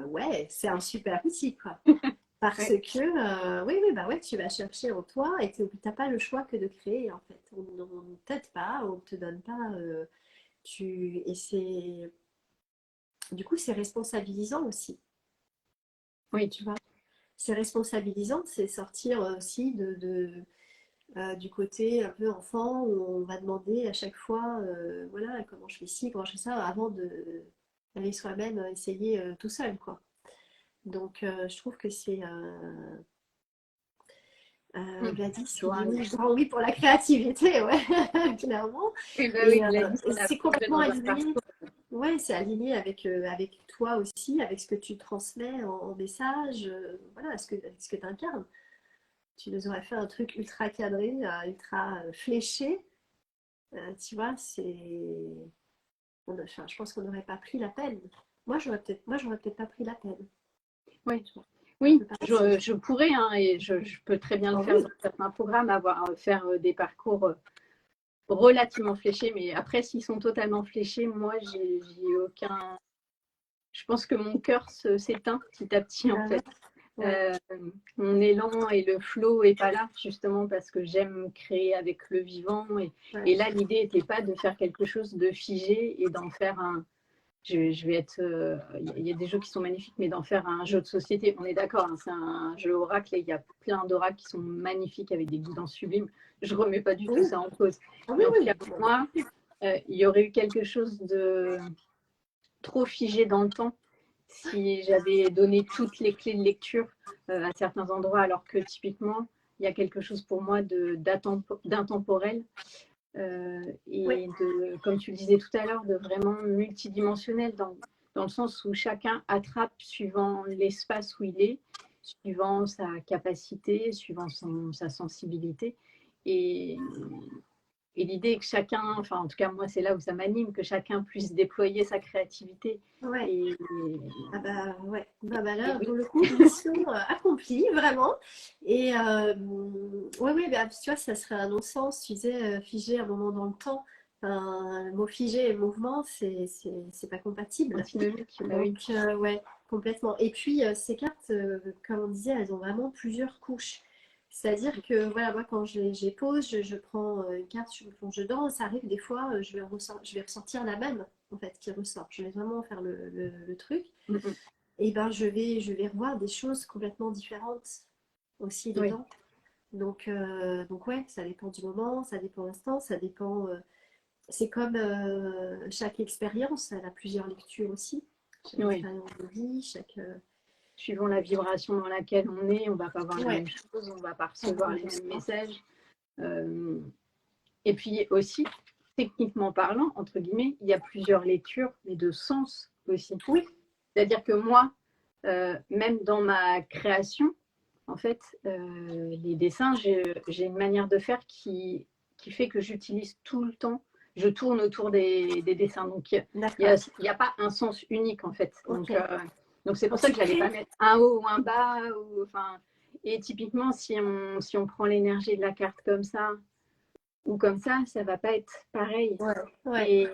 ouais, c'est un super outil, quoi. Parce ouais, que, oui, oui, bah ouais, tu vas chercher en toi et tu n'as pas le choix que de créer, en fait. On ne t'aide pas, on ne te donne pas. Et du coup, c'est responsabilisant aussi, oui, tu vois. C'est responsabilisant, c'est sortir aussi du côté un peu enfant où on va demander à chaque fois, voilà, comment je fais ci, comment je fais ça, avant d'aller soi-même essayer tout seul, quoi. Donc, je trouve que c'est Gladys qui dit joie. oui, grand oui pour la créativité, ouais, clairement. Oui, bah Et oui, Gladys, on l'a c'est plongé complètement dans un aligné, parcours. ouais, c'est aligné avec toi aussi, avec ce que tu transmets en message, voilà, avec ce que tu incarnes. Tu nous aurais fait un truc ultra cadré, ultra fléché, tu vois, enfin, je pense qu'on n'aurait pas pris la peine. Moi, j'aurais peut-être pas pris la peine. Oui, Tu vois, un oui, peu pareil. je pourrais, hein, et je peux très bien le Oh faire oui, dans certains programmes, faire des parcours relativement fléchés, mais après, s'ils sont totalement fléchés, moi, j'ai aucun. Je pense que mon cœur s'éteint petit à petit, en ah ouais, fait. ouais, Euh, Mon élan et le flow est pas là, justement, parce que j'aime créer avec le vivant. Et ouais. là, l'idée n'était pas de faire quelque chose de figé et d'en faire un. Je vais être. Il y a des jeux qui sont magnifiques, mais d'en faire un jeu de société, on est d'accord, hein, c'est un jeu oracle et il y a plein d'oracles qui sont magnifiques avec des guidances sublimes. Je ne remets pas du tout Oui, ça en cause. ah oui, Mais en tout cas, oui. pour moi, il y aurait eu quelque chose de trop figé dans le temps si j'avais donné toutes les clés de lecture à certains endroits, alors que typiquement, il y a quelque chose pour moi d'intemporel Oui, et de, comme tu le disais tout à l'heure, de vraiment multidimensionnel dans le sens où chacun attrape suivant l'espace où il est, suivant sa capacité, suivant sa sensibilité. Et, et l'idée est que chacun, enfin en tout cas moi c'est là où ça m'anime, que chacun puisse déployer sa créativité. ouais. Et, Ah bah ouais. Bah et là, oui, pour le coup, mission accomplie, vraiment. Et ouais, ouais, bah, tu vois, ça serait un non-sens, tu disais, figé un moment dans le temps. Enfin, le mot figé et mouvement, c'est pas compatible. antinomique, bah Donc, oui. ouais, complètement. Et puis, ces cartes, comme on disait, elles ont vraiment plusieurs couches. C'est-à-dire que, voilà, moi, quand je les pose, je prends une carte, je me plonge dedans. Ça arrive des fois, je vais ressortir la même, en fait, qui ressort. Je vais vraiment faire le truc. Mm, mm. Et ben, je vais revoir des choses complètement différentes aussi Oui, dedans. Donc ouais, ça dépend du moment, ça dépend de l'instant, ça dépend. C'est comme chaque expérience, elle a plusieurs lectures aussi. Chaque Oui. expérience de vie, chaque. Suivant la vibration dans laquelle on est, on ne va pas voir la Ouais, même chose, on ne va pas recevoir les mêmes 100%. messages. Euh, et puis aussi, techniquement parlant, entre guillemets, il y a plusieurs lectures, mais de sens aussi. Oui, C'est-à-dire que moi, même dans ma création, en fait, les dessins, j'ai une manière de faire qui fait que j'utilise tout le temps, je tourne autour des dessins. Donc, il d'accord. n'y a pas un sens unique, en fait. Ok. Donc c'est Quand pour ça tu que je n'allais pas crées, mettre un haut ou un bas. Et typiquement, si on prend l'énergie de la carte comme ça, ou comme ça ne va pas être pareil. ouais, ouais, Et,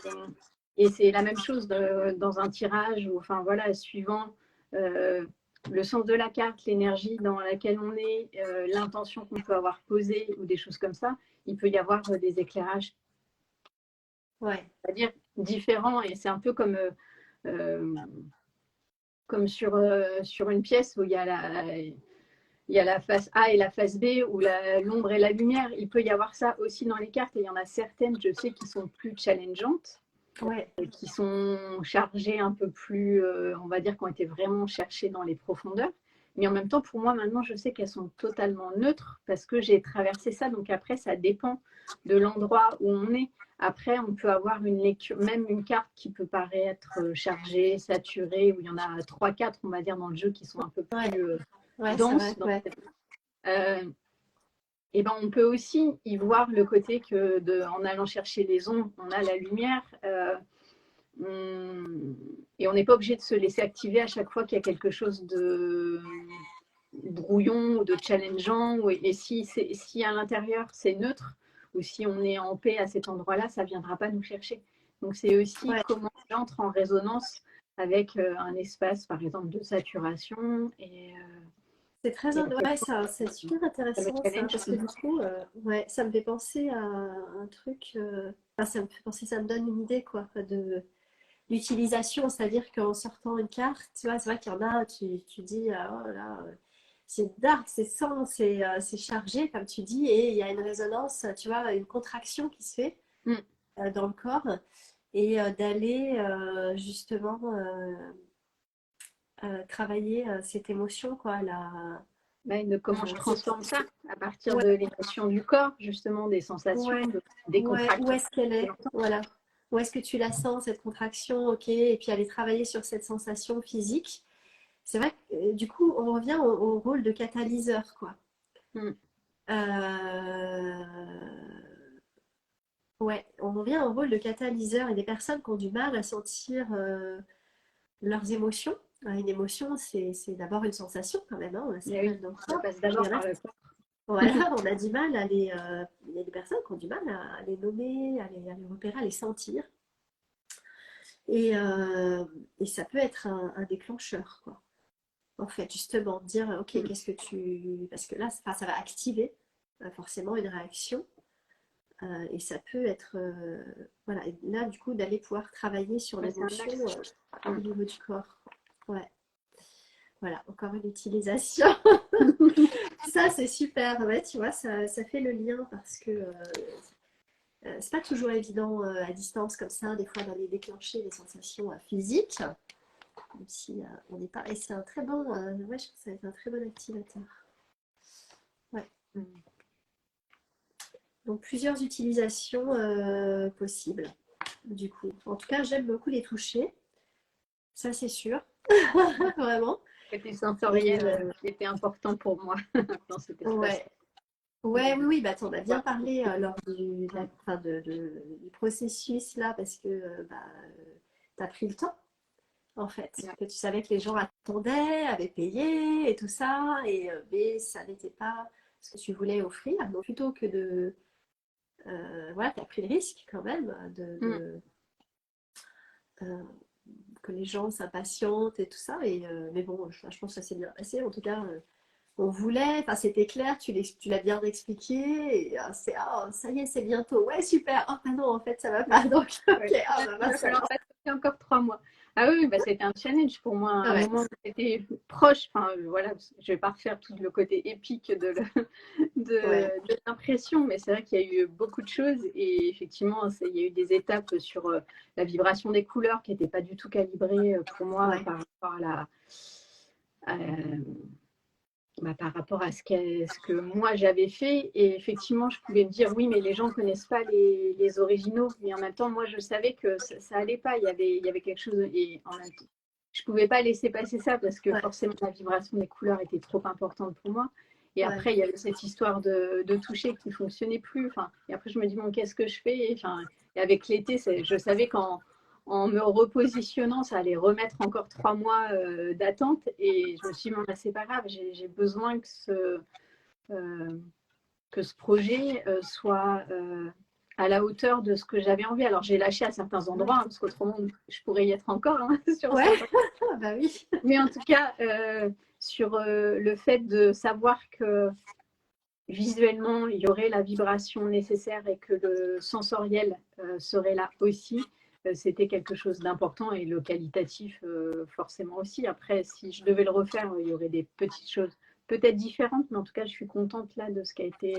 et c'est la même chose dans un tirage, ou enfin voilà, suivant le sens de la carte, l'énergie dans laquelle on est, l'intention qu'on peut avoir posée, ou des choses comme ça, il peut y avoir des éclairages, ouais, c'est-à-dire différents. Et c'est un peu euh, comme sur une pièce où il y a la face A et la face B, ou l'ombre et la lumière. Il peut y avoir ça aussi dans les cartes, et il y en a certaines, je sais, qui sont plus challengeantes, ouais. qui sont chargées un peu plus, on va dire, qui ont été vraiment cherchées dans les profondeurs. Mais en même temps, pour moi, maintenant, je sais qu'elles sont totalement neutres parce que j'ai traversé ça. Donc après, ça dépend de l'endroit où on est. Après, on peut avoir une lecture, même une carte qui peut paraître chargée, saturée, où il y en a 3, 4, on va dire, dans le jeu qui sont un peu Ouais, plus ouais, c'est denses. vrai, ouais. Et ben, on peut aussi y voir le côté en allant chercher les ombres, on a la lumière. Et on n'est pas obligé de se laisser activer à chaque fois qu'il y a quelque chose de brouillon ou de challengeant. Et si à l'intérieur c'est neutre, ou si on est en paix à cet endroit-là, ça ne viendra pas nous chercher. Donc c'est aussi Ouais. comment j'entre en résonance avec un espace, par exemple, de saturation. C'est très, Et à quel ouais, point c'est super ça me intéressant ça, challenge. parce que du coup, ouais, ça me fait penser à un truc, enfin, ça me fait penser, ça me donne une idée, quoi, de l'utilisation, c'est-à-dire qu'en sortant une carte, tu vois, c'est vrai qu'il y en a, tu dis, ah, oh là, c'est dark, c'est sombre, c'est chargé, comme tu dis, et il y a une résonance, tu vois, une contraction qui se fait Mm. dans le corps, et d'aller justement travailler cette émotion, quoi, De comment je cette. transforme ça à partir Ouais, de l'émotion du corps, justement, des sensations, ouais, des ouais, où contractions. est-ce qu'elle est? Voilà. Où est-ce que tu la sens, cette contraction? Ok, et puis aller travailler sur cette sensation physique. C'est vrai que du coup, on revient au rôle de catalyseur, quoi. Mm. Euh, Ouais, on revient au rôle de catalyseur et des personnes qui ont du mal à sentir leurs émotions. Une émotion, c'est d'abord une sensation quand même, hein, ça Mais oui, reste dans le ça corps. passe Et il d'abord y en a par le corps. voilà, on a du mal à les. Il y a des personnes qui ont du mal à les nommer, à les repérer, à les sentir. Et, euh, et ça peut être un déclencheur, quoi. En fait, justement, dire, ok, Mm. qu'est-ce que tu. Parce que là, ça va activer forcément une réaction. Et ça peut être. Voilà, et là, du coup, d'aller pouvoir travailler sur Ouais, c'est un l'émotion axe. au Mm. niveau du corps. Ouais, voilà, encore une utilisation. Ça, c'est super. Ouais, tu vois, ça fait le lien parce que c'est pas toujours évident à distance comme ça, des fois d'aller déclencher les sensations physiques, même si on n'est pas. Et c'est un très bon, ouais, je pense que ça va être un très bon activateur. Ouais. Mm. Donc plusieurs utilisations possibles, du coup. En tout cas, j'aime beaucoup les toucher, ça c'est sûr, vraiment. Le côté Et sensoriel était important pour moi dans cet espace. ouais, ouais, oui, oui, bah t'en as bien Voir. parlé lors Mm. enfin, du processus là, parce que bah, t'as pris le temps. En fait, Ouais. que tu savais que les gens attendaient, avaient payé et tout ça, mais ça n'était pas ce que tu voulais offrir. Donc plutôt que de, voilà, tu as pris le risque quand même Mm. euh, que les gens s'impatientent et tout ça. Mais bon, je pense que ça s'est bien passé. En tout cas, on voulait, enfin c'était clair, tu l'as bien expliqué. Et ça y est, c'est bientôt. Ouais, super. Oh, bah non, en fait, ça va pas. Donc, Ouais. ok, ah, bah Il va mince falloir alors. patienter encore 3 mois. Ah oui, bah, c'était un challenge pour moi. À un Ouais, moment, c'était proche. Enfin, voilà, je vais pas refaire tout le côté épique ouais, de l'impression, mais c'est vrai qu'il y a eu beaucoup de choses et effectivement, il y a eu des étapes sur la vibration des couleurs qui n'étaient pas du tout calibrées pour moi ouais, par rapport par rapport à ce que moi j'avais fait. Et effectivement, je pouvais me dire, oui, mais les gens ne connaissent pas les originaux. Mais en même temps, moi, je savais que ça allait pas. Il y avait quelque chose. Et en même temps, je ne pouvais pas laisser passer ça parce que ouais, forcément, la vibration des couleurs était trop importante pour moi. Et ouais, après, il y avait cette histoire de toucher qui ne fonctionnait plus. Enfin, et après, je me dis, bon, qu'est-ce que je fais? Enfin, et avec l'été, je savais qu'en en me repositionnant, ça allait remettre encore 3 mois d'attente. Et je me suis dit, bon, bah, c'est pas grave, j'ai besoin euh, que ce projet soit à la hauteur de ce que j'avais envie. Alors, j'ai lâché à certains endroits, hein, parce qu'autrement, je pourrais y être encore sur ouais, certains. ah, bah oui, Mais en tout cas, sur le fait de savoir que visuellement, il y aurait la vibration nécessaire et que le sensoriel serait là aussi, c'était quelque chose d'important et le qualitatif forcément aussi. Après, si je devais le refaire, il y aurait des petites choses peut-être différentes, mais en tout cas, je suis contente là de ce qui a été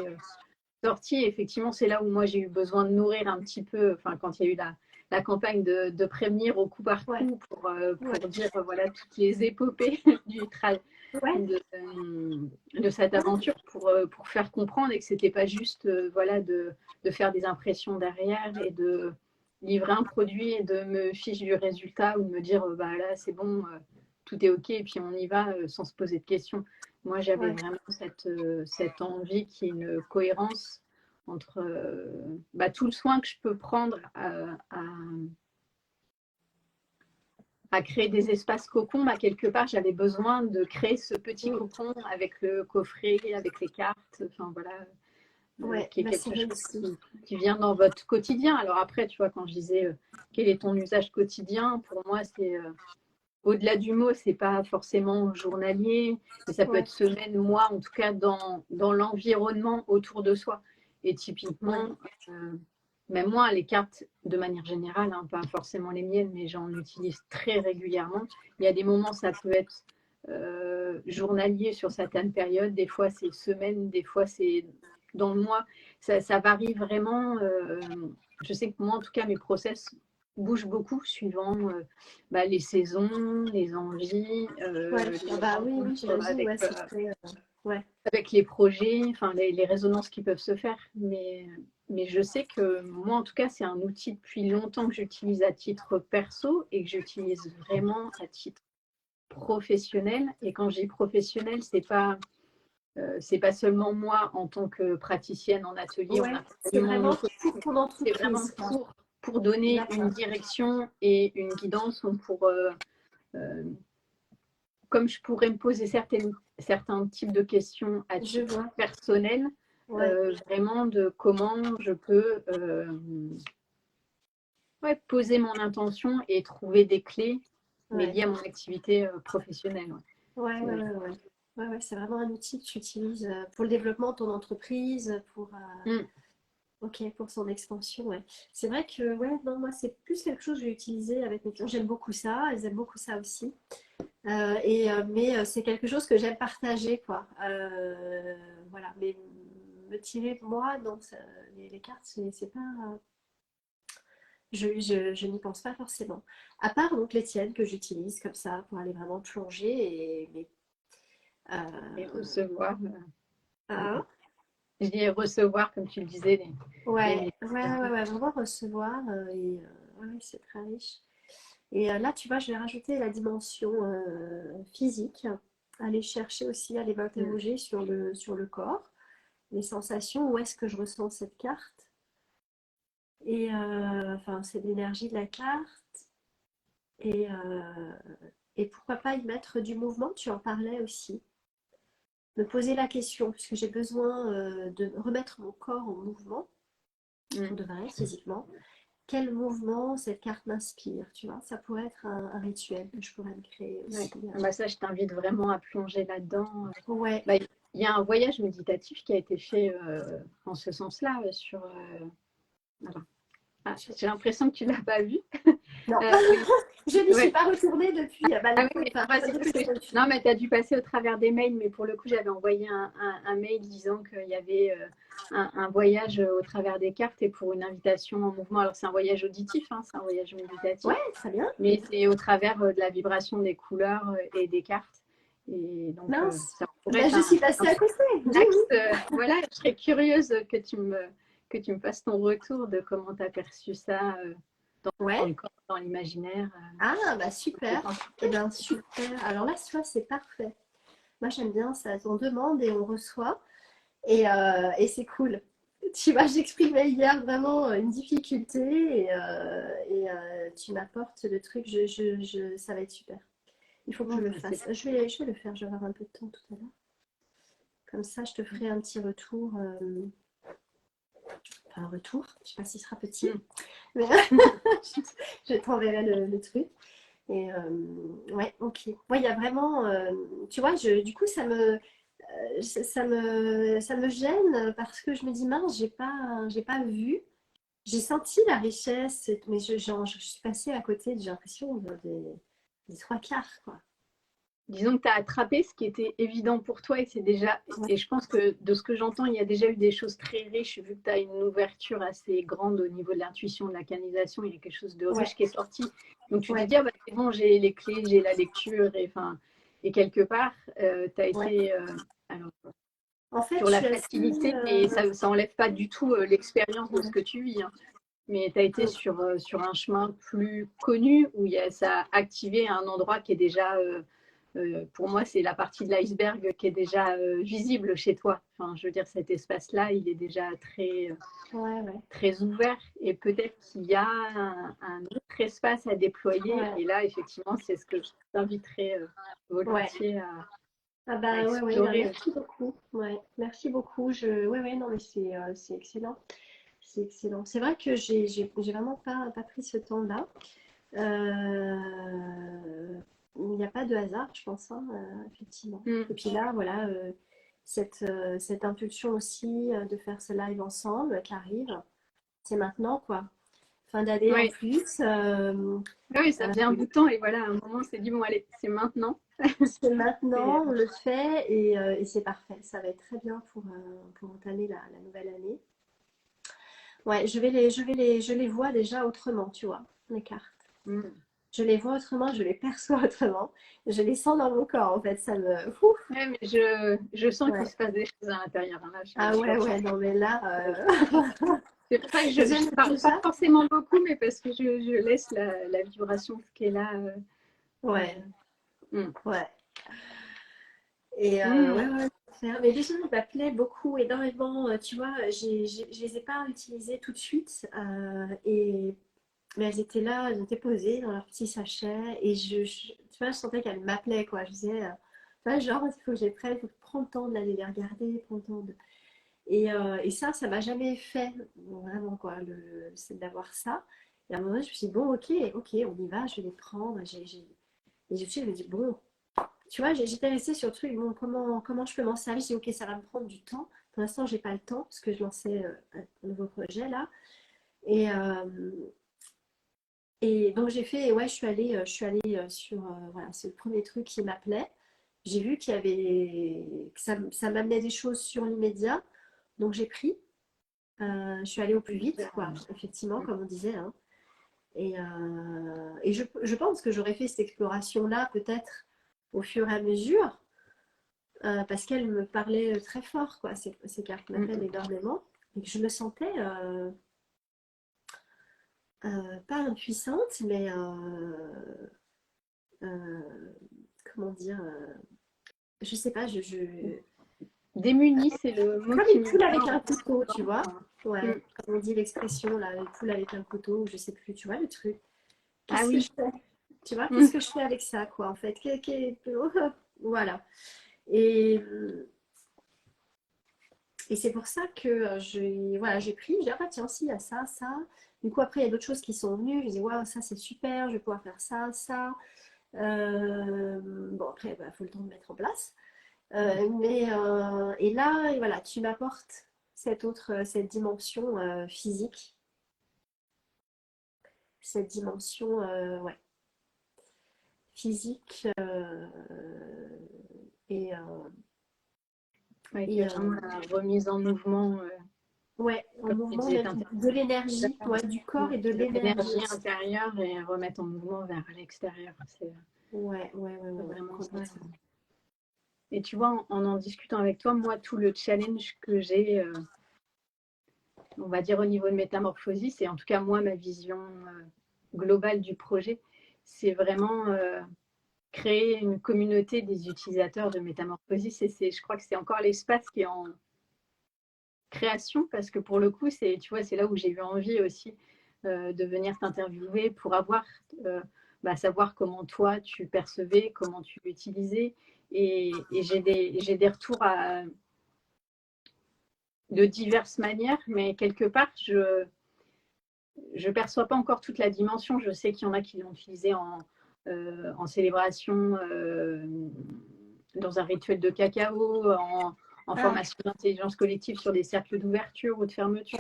sorti. Et effectivement, c'est là où moi j'ai eu besoin de nourrir un petit peu, enfin, quand il y a eu la campagne de prévenir au coup par ouais, coup ouais, pour dire voilà toutes les épopées du travail ouais, de cette ouais, aventure pour faire comprendre et que c'était pas juste voilà de faire des impressions derrière et de livrer un produit et de me fiche du résultat ou de me dire bah là c'est bon, tout est ok et puis on y va sans se poser de questions. Moi j'avais ouais, vraiment cette envie qu'il y ait une cohérence entre bah, tout le soin que je peux prendre à créer des espaces cocons, bah, quelque part, j'avais besoin de créer ce petit oui, cocon avec le coffret, avec les cartes, enfin voilà, ouais, qui est bah c'est quelque chose réussi. qui vient dans votre quotidien. Alors après, tu vois, quand je disais quel est ton usage quotidien, pour moi, c'est au-delà du mot, c'est pas forcément journalier, mais ça peut Ouais, être semaine, mois, en tout cas dans l'environnement autour de soi. Et ouais, typiquement, même moi, les cartes, de manière générale, hein, pas forcément les miennes, mais j'en utilise très régulièrement. Il y a des moments, ça peut être journalier sur certaines périodes, des fois c'est semaine, des fois c'est dans le mois. Ça varie vraiment. Je sais que moi, en tout cas, mes process bougent beaucoup suivant bah, les saisons, les envies, ouais, ah les bah oui, oui, rencontres j'imagine, ouais, c'est très, ouais, avec les projets, enfin les résonances qui peuvent se faire. Mais je sais que moi, en tout cas, c'est un outil depuis longtemps que j'utilise à titre perso et que j'utilise vraiment à titre professionnel. Et quand je dis professionnel, c'est pas seulement moi en tant que praticienne en atelier en ouais, c'est accompagnement vraiment non coaching, pour ton c'est vraiment entreprise, quoi. pour donner une D'accord, direction et une guidance pour euh, comme je pourrais me poser certains types de questions à je titre vois, personnel, ouais, vraiment de comment je peux ouais, poser mon intention et trouver des clés, mais ouais, liées à mon activité professionnelle. ouais, ouais, ouais, ouais. Ouais, ouais, c'est vraiment un outil que tu utilises pour le développement de ton entreprise, pour, Mm. ok, pour son expansion, ouais. C'est vrai que, ouais, non, moi, c'est plus quelque chose que j'ai utilisé avec mes clients. J'aime beaucoup ça, elles aiment beaucoup ça aussi. Mais c'est quelque chose que j'aime partager, quoi. Voilà, mais me tirer, moi, non, les cartes, c'est pas. Je n'y pense pas forcément. À part donc les tiennes que j'utilise comme ça pour aller vraiment plonger et. Et Euh, recevoir, hein. je dis recevoir, comme tu le disais, les Ouais, ouais, messages. ouais, ouais, vraiment recevoir ouais, ouais, c'est très riche. Et là, tu vois, je vais rajouter la dimension physique, aller chercher aussi, aller Mm. m'interroger sur le corps, les sensations, où est-ce que je ressens cette carte, et enfin, c'est l'énergie de la carte, et, euh, et pourquoi pas y mettre du mouvement, tu en parlais aussi. Me poser la question, puisque j'ai besoin de remettre mon corps en mouvement, Mm. pour de vrai, physiquement. Quel mouvement cette carte m'inspire, tu vois? Ça pourrait être un rituel que je pourrais me créer Ouais. aussi. Ah bah ça, je t'invite vraiment à plonger là-dedans. Ouais, Bah, il y a un voyage méditatif qui a été fait en ce sens-là sur voilà, Ah, j'ai l'impression que tu l'as pas vu. Non, Oui. je n'y suis Ouais. pas retournée depuis. Bah, Ah le oui, coup, mais enfin, moi, pas c'est parce depuis que ce que non, mais tu as dû passer au travers des mails, mais pour le coup, j'avais envoyé un mail disant qu'il y avait un voyage au travers des cartes et pour une invitation en mouvement. Alors, c'est un voyage auditif, hein, c'est un voyage méditatif, Ouais, très bien. mais c'est au travers de la vibration des couleurs et des cartes. Et donc, Mince. ça pourrait Bah, être je suis un passée à côté. Dis axe. oui. Voilà, je serais curieuse que tu me fasses ton retour de comment tu as perçu ça dans Ouais. le corps, dans l'imaginaire. Ah, bah super. Eh bien, super. Alors là, tu vois, c'est parfait. Moi, j'aime bien ça. On demande et on reçoit. Et c'est cool. Tu vois, j'exprimais hier vraiment une difficulté tu m'apportes le truc. Ça va être super. Il faut que je Bon, le bah, fasse. Je vais le faire. Je vais avoir un peu de temps tout à l'heure. Comme ça, je te ferai un petit retour. Enfin, un retour. Je ne sais pas s'il sera petit. mm. Mais je t'enverrai le truc. Et ouais, ok. Moi, il y a vraiment, tu vois, du coup, ça me gêne parce que je me dis, mince, j'ai pas vu. J'ai senti la richesse, mais je suis passée à côté, j'ai l'impression, des trois quarts, quoi. Disons que tu as attrapé ce qui était évident pour toi et c'est déjà, Ouais, et je pense que de ce que j'entends, il y a déjà eu des choses très riches, vu que tu as une ouverture assez grande au niveau de l'intuition, de la canalisation, il y a quelque chose de ouais, riche qui est sorti. Donc tu te ouais, dis, ah bah, c'est bon, j'ai les clés, j'ai la lecture, et quelque part, tu as ouais. été alors, En fait, sur je la suis assez. facilité, mais ça n'enlève pas du tout l'expérience de ce Ouais, que tu vis, hein. Mais tu as été mm, sur un chemin plus connu où ça a activé un endroit qui est déjà, pour moi, c'est la partie de l'iceberg qui est déjà visible chez toi. Enfin, je veux dire, cet espace-là, il est déjà ouais, ouais, très ouvert et peut-être qu'il y a un autre espace à déployer. ouais, Et là, effectivement, c'est ce que je t'inviterais ouais. volontiers Ah à bah ouais, ouais, bah explorer. merci beaucoup. Ouais, merci beaucoup. Ouais, ouais, non, mais c'est excellent. C'est excellent. C'est vrai que j'ai vraiment pas pris ce temps-là. Il n'y a pas de hasard, je pense, hein, effectivement. Mm. Et puis là, voilà, cette impulsion aussi de faire ce live ensemble qui arrive, c'est maintenant, quoi. Fin d'année en Oui. plus. Oui, ça faisait un bout de temps et voilà, à un moment, on s'est dit, bon, allez, c'est maintenant. C'est Et, maintenant, on le fait et c'est parfait. Ça va être très bien pour entamer la nouvelle année. Ouais, je les vois déjà autrement, tu vois, les cartes. mm. Je les vois autrement, je les perçois autrement. Je les sens dans mon corps, en fait. Ça me. Ouf, Ouais, mais je sens qu'il ouais. se passe des choses à l'intérieur, hein. Là, Ah je ouais, ressens. ouais, non, mais là. C'est pour ça que je J'aime ne parle pas déjà. forcément beaucoup, mais parce que je laisse la vibration qui est là. Ouais, Euh, mm. ouais. Et Mm. ouais, ouais, mais déjà, il m'appelait beaucoup, énormément. Tu vois, je les ai pas utilisées tout de suite. Mais elles étaient là, elles étaient posées dans leur petit sachet. Et tu vois, je sentais qu'elles m'appelaient, quoi. Je disais, tu vois, genre, il faut que j'ai prenne, il faut prendre le temps d'aller les regarder, prendre le temps de. Et ça m'a jamais fait, vraiment, quoi, c'est d'avoir ça. Et à un moment donné, je me suis dit, bon, ok, ok, on y va, je vais les prendre. Et je me dis, bon, tu vois, j'étais restée sur le truc, bon, comment je peux m'en servir? J'ai dit, ok, ça va me prendre du temps. Pour l'instant, j'ai pas le temps, parce que je lançais un nouveau projet, là. Et, euh, et donc j'ai fait, ouais, je suis allée sur, voilà, c'est le premier truc qui m'appelait. J'ai vu que ça m'amenait des choses sur l'immédiat, donc j'ai pris. Je suis allée au plus vite, quoi, effectivement, comme on disait, hein. Et je pense que j'aurais fait cette exploration-là peut-être au fur et à mesure, parce qu'elle me parlait très fort, quoi. Ces cartes m'appellent Mm. énormément. Et que je me sentais pas impuissante, mais euh, comment dire, je sais pas, Démunie, c'est le mot comme qui une me poule avec vient un en couteau, tu vois. temps. Ouais, Mm. comme on dit l'expression là, une poule avec un couteau, ou je sais plus, tu vois le truc. Ah Qu'est-ce que oui. je fais? Tu vois, qu'est-ce Mm. que je fais avec ça, quoi, en fait? Voilà. Et, et c'est pour ça que j'ai pris, j'ai dit, ah bah tiens, si, il y a ça, ça. Du coup, après, il y a d'autres choses qui sont venues. Je dis, waouh, ça c'est super, je vais pouvoir faire ça, ça. Bon, après, il faut le temps de mettre en place. Et là, et voilà, tu m'apportes cette dimension physique. cette dimension ouais, physique et, Ouais, il y et a vraiment la remise en mouvement, ouais, en comme tu mouvement disais, même de l'énergie, ouais, du corps et de de l'énergie l'énergie aussi. intérieure et remettre en mouvement vers l'extérieur. Ouais, ouais, ouais, C'est ouais, ouais, vraiment ça. complètement. Et tu vois, en discutant avec toi, moi, tout le challenge que j'ai, on va dire au niveau de Métamorphosis, et en tout cas, moi, ma vision globale du projet, c'est vraiment créer une communauté des utilisateurs de Métamorphosis. Et je crois que c'est encore l'espace qui est en création, parce que pour le coup, tu vois, c'est là où j'ai eu envie aussi de venir t'interviewer pour savoir comment toi tu percevais, comment tu l'utilisais. Et j'ai des retours de diverses manières, mais quelque part, je perçois pas encore toute la dimension. Je sais qu'il y en a qui l'ont utilisé en célébration, dans un rituel de cacao, en Ah, formation d'intelligence collective sur des cercles d'ouverture ou de ouais, fermeture.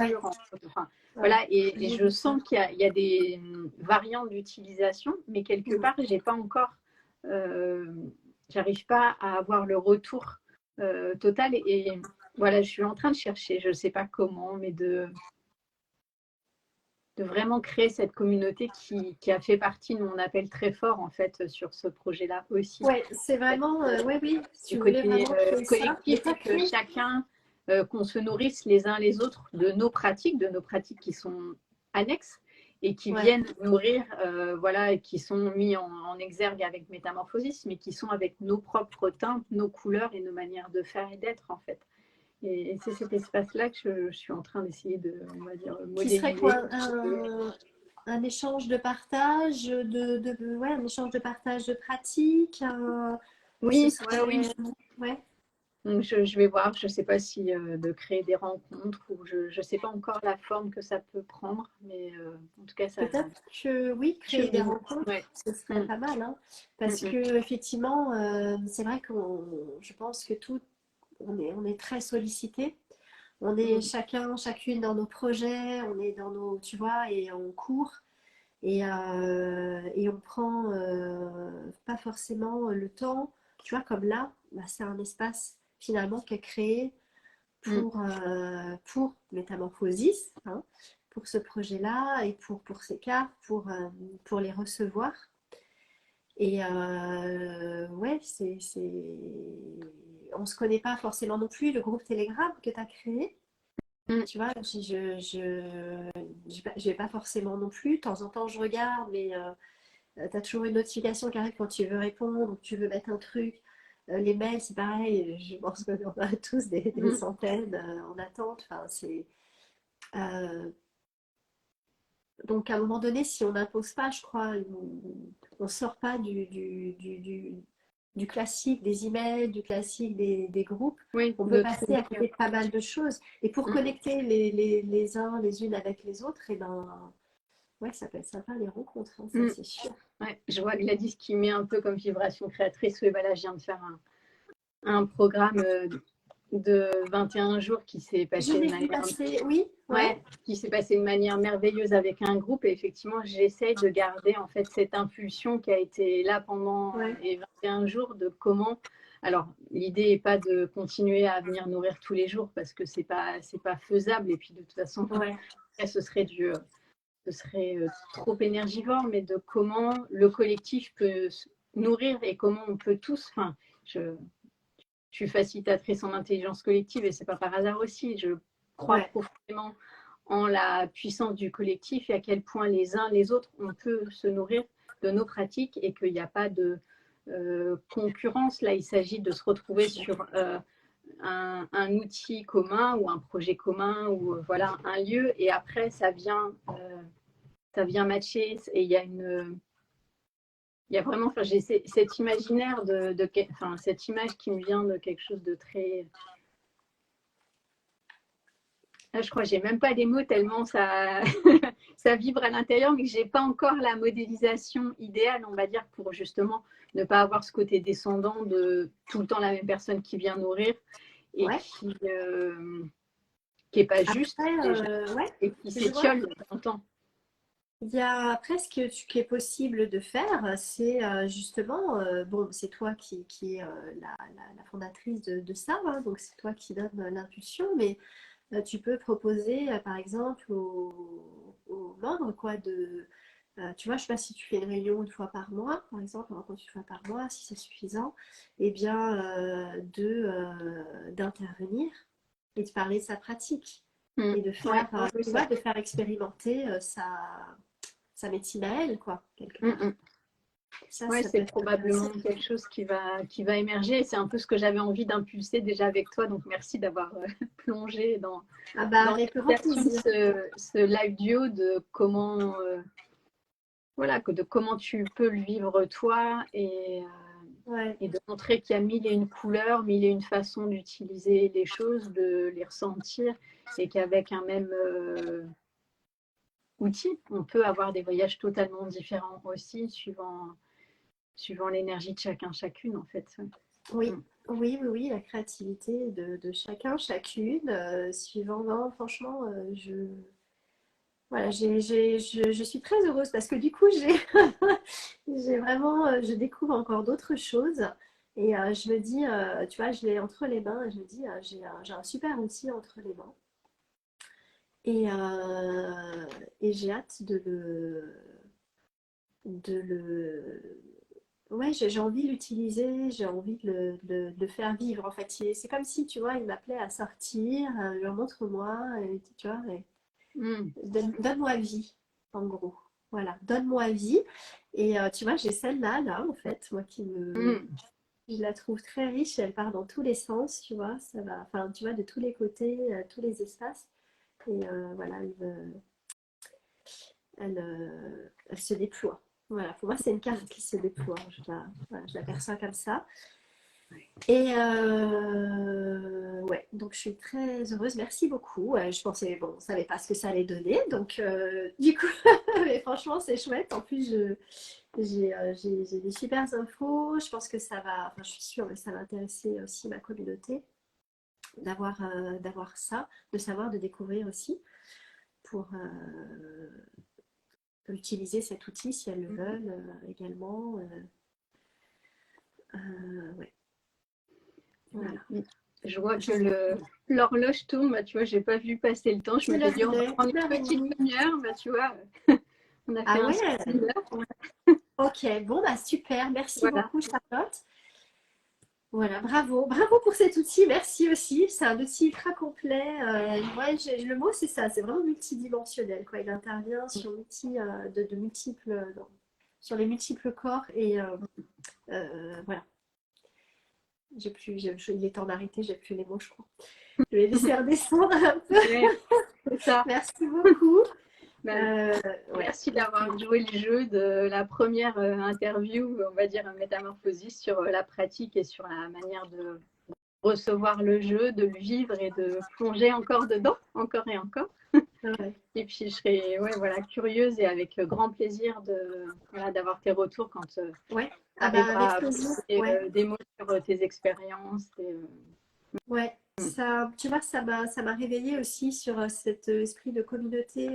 Enfin, ouais, voilà, et j'ai je vu ça. sens qu'il y a des variantes d'utilisation, mais quelque Mm. part, j'ai pas encore, euh, j'arrive pas à avoir le retour total. Et voilà, je suis en train de chercher, je sais pas comment, mais de vraiment créer cette communauté qui a fait partie de mon appel très fort en fait sur ce projet-là aussi. Ouais, c'est Fait, vraiment, oui, oui, du tu voulais côté vraiment créer ça, mais collectif t'as et que créé. chacun, qu'on se nourrisse les uns les autres de nos pratiques qui sont annexes et qui Ouais, viennent nourrir, voilà, et qui sont mis en exergue avec Métamorphosis, mais qui sont avec nos propres teintes, nos couleurs et nos manières de faire et d'être en fait. Et c'est cet espace-là que je suis en train d'essayer de, on va dire, qui serait quoi? modéliser. Un échange de partage, ouais, un échange de partage de pratiques, ce Oui, ouais, oui. serait, ouais, Donc je vais voir, je ne sais pas si de créer des rencontres ou je ne sais pas encore la forme que ça peut prendre, mais en tout cas, ça peut-être que oui, créer des chemine. rencontres, Ouais. ce serait Mm, pas mal, hein, mm, parce mm, que effectivement, c'est vrai je pense que on est très sollicité. On est mm, chacun, chacune dans nos projets, on est dans nos, tu vois, et on court. Et on prend pas forcément le temps, tu vois, comme là, bah, c'est un espace finalement qui est créé mm. pour Métamorphosis, hein, pour ce projet-là et pour ces cartes, pour les recevoir. Et ouais, on se connaît pas forcément non plus, le groupe Telegram que tu as créé. Mm. Tu vois, je vais pas forcément non plus. De temps en temps, je regarde, mais tu as toujours une notification qui arrive quand tu veux répondre, donc tu veux mettre un truc. Les mails, c'est pareil, je pense qu'on en a tous des Mm. centaines en attente. Enfin, euh, donc à un moment donné, si on n'impose pas, je crois, on ne sort pas du classique des emails, du classique des groupes. Oui, On peut de passer à trouver. côté de pas mal de choses. Et pour Mm. connecter les uns les unes avec les autres, et ben, ouais, ça peut être sympa les rencontres, hein, ça Mm. c'est sûr. Ouais. Je vois Gladys qui met un peu comme vibration créatrice. Oui, voilà, je viens de faire un programme de 21 jours qui s'est Je passé de l'ai vu manière passer, oui, ouais, Ouais, qui s'est passé de manière merveilleuse avec un groupe. Et effectivement, j'essaye de garder en fait cette impulsion qui a été là pendant ouais, les 21 jours de comment. Alors, l'idée n'est pas de continuer à venir nourrir tous les jours parce que c'est pas faisable. Et puis, de toute façon, ouais. après, ce serait trop énergivore, mais de comment le collectif peut se nourrir et comment on peut tous. Enfin, je, je suis facilitatrice en intelligence collective et c'est pas par hasard aussi. Je crois Ouais, profondément en la puissance du collectif et à quel point les uns les autres, on peut se nourrir de nos pratiques et qu'il n'y a pas de concurrence. Là, il s'agit de se retrouver sur un outil commun ou un projet commun ou voilà un lieu et après ça vient matcher et il y a vraiment, enfin, j'ai cet imaginaire enfin, cette image qui me vient de quelque chose de très. Là, je crois que j'ai même pas les mots tellement ça, ça vibre à l'intérieur, mais que j'ai pas encore la modélisation idéale, on va dire, pour justement ne pas avoir ce côté descendant de tout le temps la même personne qui vient nourrir et ouais. qui est pas juste Après, déjà ouais, et qui je vois. s'étiole dans le temps. Il y a après qui est possible de faire, c'est justement, bon, c'est toi qui es la fondatrice de ça, hein, donc c'est toi qui donne l'impulsion, mais tu peux proposer, par exemple, aux membres, quoi, tu vois, je ne sais pas si tu fais une réunion une fois par mois, par exemple, une rencontre une fois par mois, si c'est suffisant, et bien, d'intervenir et de parler de sa pratique Mm. et de Ouais, faire, oui, tu ça. vois, de faire expérimenter sa médecine à elle, quoi, quelque Mm, part. mm. Ouais, Ça peut c'est être intéressant. probablement quelque chose qui va émerger. Et c'est un peu ce que j'avais envie d'impulser déjà avec toi. Donc, merci d'avoir plongé Ah bah, dans avec grand l'initiation de plaisir. ce live duo de comment, voilà, de comment tu peux le vivre toi Ouais. et de montrer qu'il y a mille et une couleurs, mille et une façons d'utiliser les choses, de les ressentir et qu'avec un même outil, on peut avoir des voyages totalement différents aussi suivant l'énergie de chacun, chacune en fait. Oui, Mm. oui, la créativité de chacun, chacune, suivant, non, franchement, voilà, je suis très heureuse parce que du coup, j'ai vraiment, je découvre encore d'autres choses et je me dis, tu vois, je l'ai entre les mains et je me dis, j'ai un super outil entre les mains et, euh, et j'ai hâte de le, ouais, j'ai envie de l'utiliser, j'ai envie de le faire vivre. En fait, c'est comme si, tu vois, il m'appelait à sortir, leur montre-moi, et, tu vois, Mm. donne-moi vie, en gros. Voilà, donne-moi vie. Et tu vois, j'ai celle-là, là, en fait, moi Mm. je la trouve très riche, elle part dans tous les sens, tu vois, ça va, enfin, tu vois, de tous les côtés, tous les espaces. Et voilà, elle se déploie. Voilà, pour moi, c'est une carte qui se déploie. Voilà, je la perçois comme ça. Et ouais, donc je suis très heureuse. Merci beaucoup. Je pensais, bon, on ne savait pas ce que ça allait donner. Donc, du coup, mais franchement, c'est chouette. En plus, j'ai des super infos. Je pense que ça va, enfin, je suis sûre que ça va intéresser aussi ma communauté d'avoir ça, de savoir, de découvrir aussi pour utiliser cet outil si elles le Mm. veulent également. Ouais, voilà. Mm. Je vois que l'horloge tourne, bah, tu vois, j'ai pas vu passer le temps. Je C'est m'étais l'heure dit, on il va est, prendre une heure une et petite demie. demi-heure, bah, tu vois, on a fait Ah un ouais? souci là. Ok, bon, bah super. Merci Voilà. beaucoup, Charlotte. Voilà, bravo. Bravo pour cet outil. Merci aussi. C'est un outil ultra complet. Ouais, le mot, c'est ça. C'est vraiment multidimensionnel, quoi. Il intervient sur de multiples, non, sur les multiples corps. Et voilà. Il est temps d'arrêter. J'ai plus les mots, je crois. Je vais laisser redescendre un peu. Ouais, c'est ça. Merci beaucoup. Bah, Euh, ouais. merci Donc, d'avoir joué le jeu de la première interview, on va dire métamorphosis sur la pratique et sur la manière de recevoir le jeu, de le vivre et de plonger encore dedans, encore et encore. ouais. Et puis je serais ouais, voilà, curieuse et avec grand plaisir voilà, d'avoir tes retours quand tu Ouais. Ah bah avec arriveras à plaisir. poser Ouais. des mots sur tes expériences. Ouais, ça, tu vois, ça m'a réveillé aussi sur cet esprit de communauté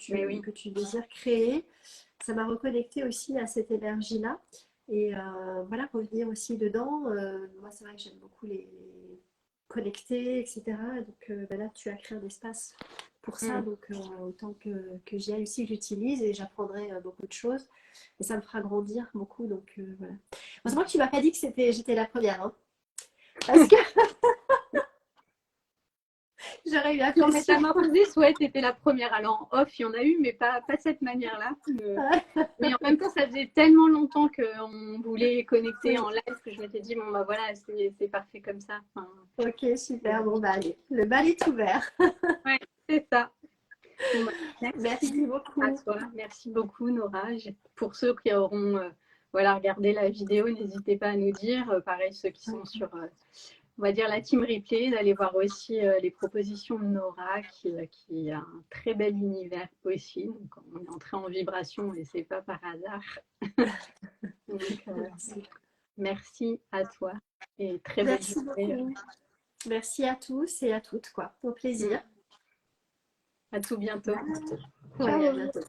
Mais oui. que tu désires créer. Ça m'a reconnecté aussi à cette énergie-là. Et voilà, revenir aussi dedans. Moi, c'est vrai que j'aime beaucoup les connecter, etc. Donc ben là, tu as créé un espace pour ça. Mm. Donc autant que j'y aille aussi, que j'utilise et j'apprendrai beaucoup de choses. Et ça me fera grandir beaucoup. Donc voilà. Heureusement que tu m'as pas dit que j'étais la première, hein. Parce que j'aurais eu Sur l'impression. Métamorphosis, ouais, tu étais la première. Alors en off, il y en a eu, mais pas de cette manière-là. Mais en même temps, ça faisait tellement longtemps qu'on voulait connecter Oui, en live que je m'étais dit, bon, bah voilà, c'est parfait comme ça. Enfin, ok, super. Bon, bah allez, le bal est ouvert. ouais, c'est ça. Bon, bah, merci Merci à beaucoup. toi. Merci beaucoup, Nora. Pour ceux qui auront voilà, regardé la vidéo, n'hésitez pas à nous dire. Pareil, ceux qui sont sur, on va dire, la team replay, d'aller voir aussi les propositions de Nora, qui a un très bel univers aussi. Donc, on est entré en vibration et c'est pas par hasard. Donc, Merci. merci à toi et très belle Merci journée. beaucoup. Merci à tous et à toutes, quoi. Au plaisir. À tout bientôt. Ouais, à Ciao. bientôt.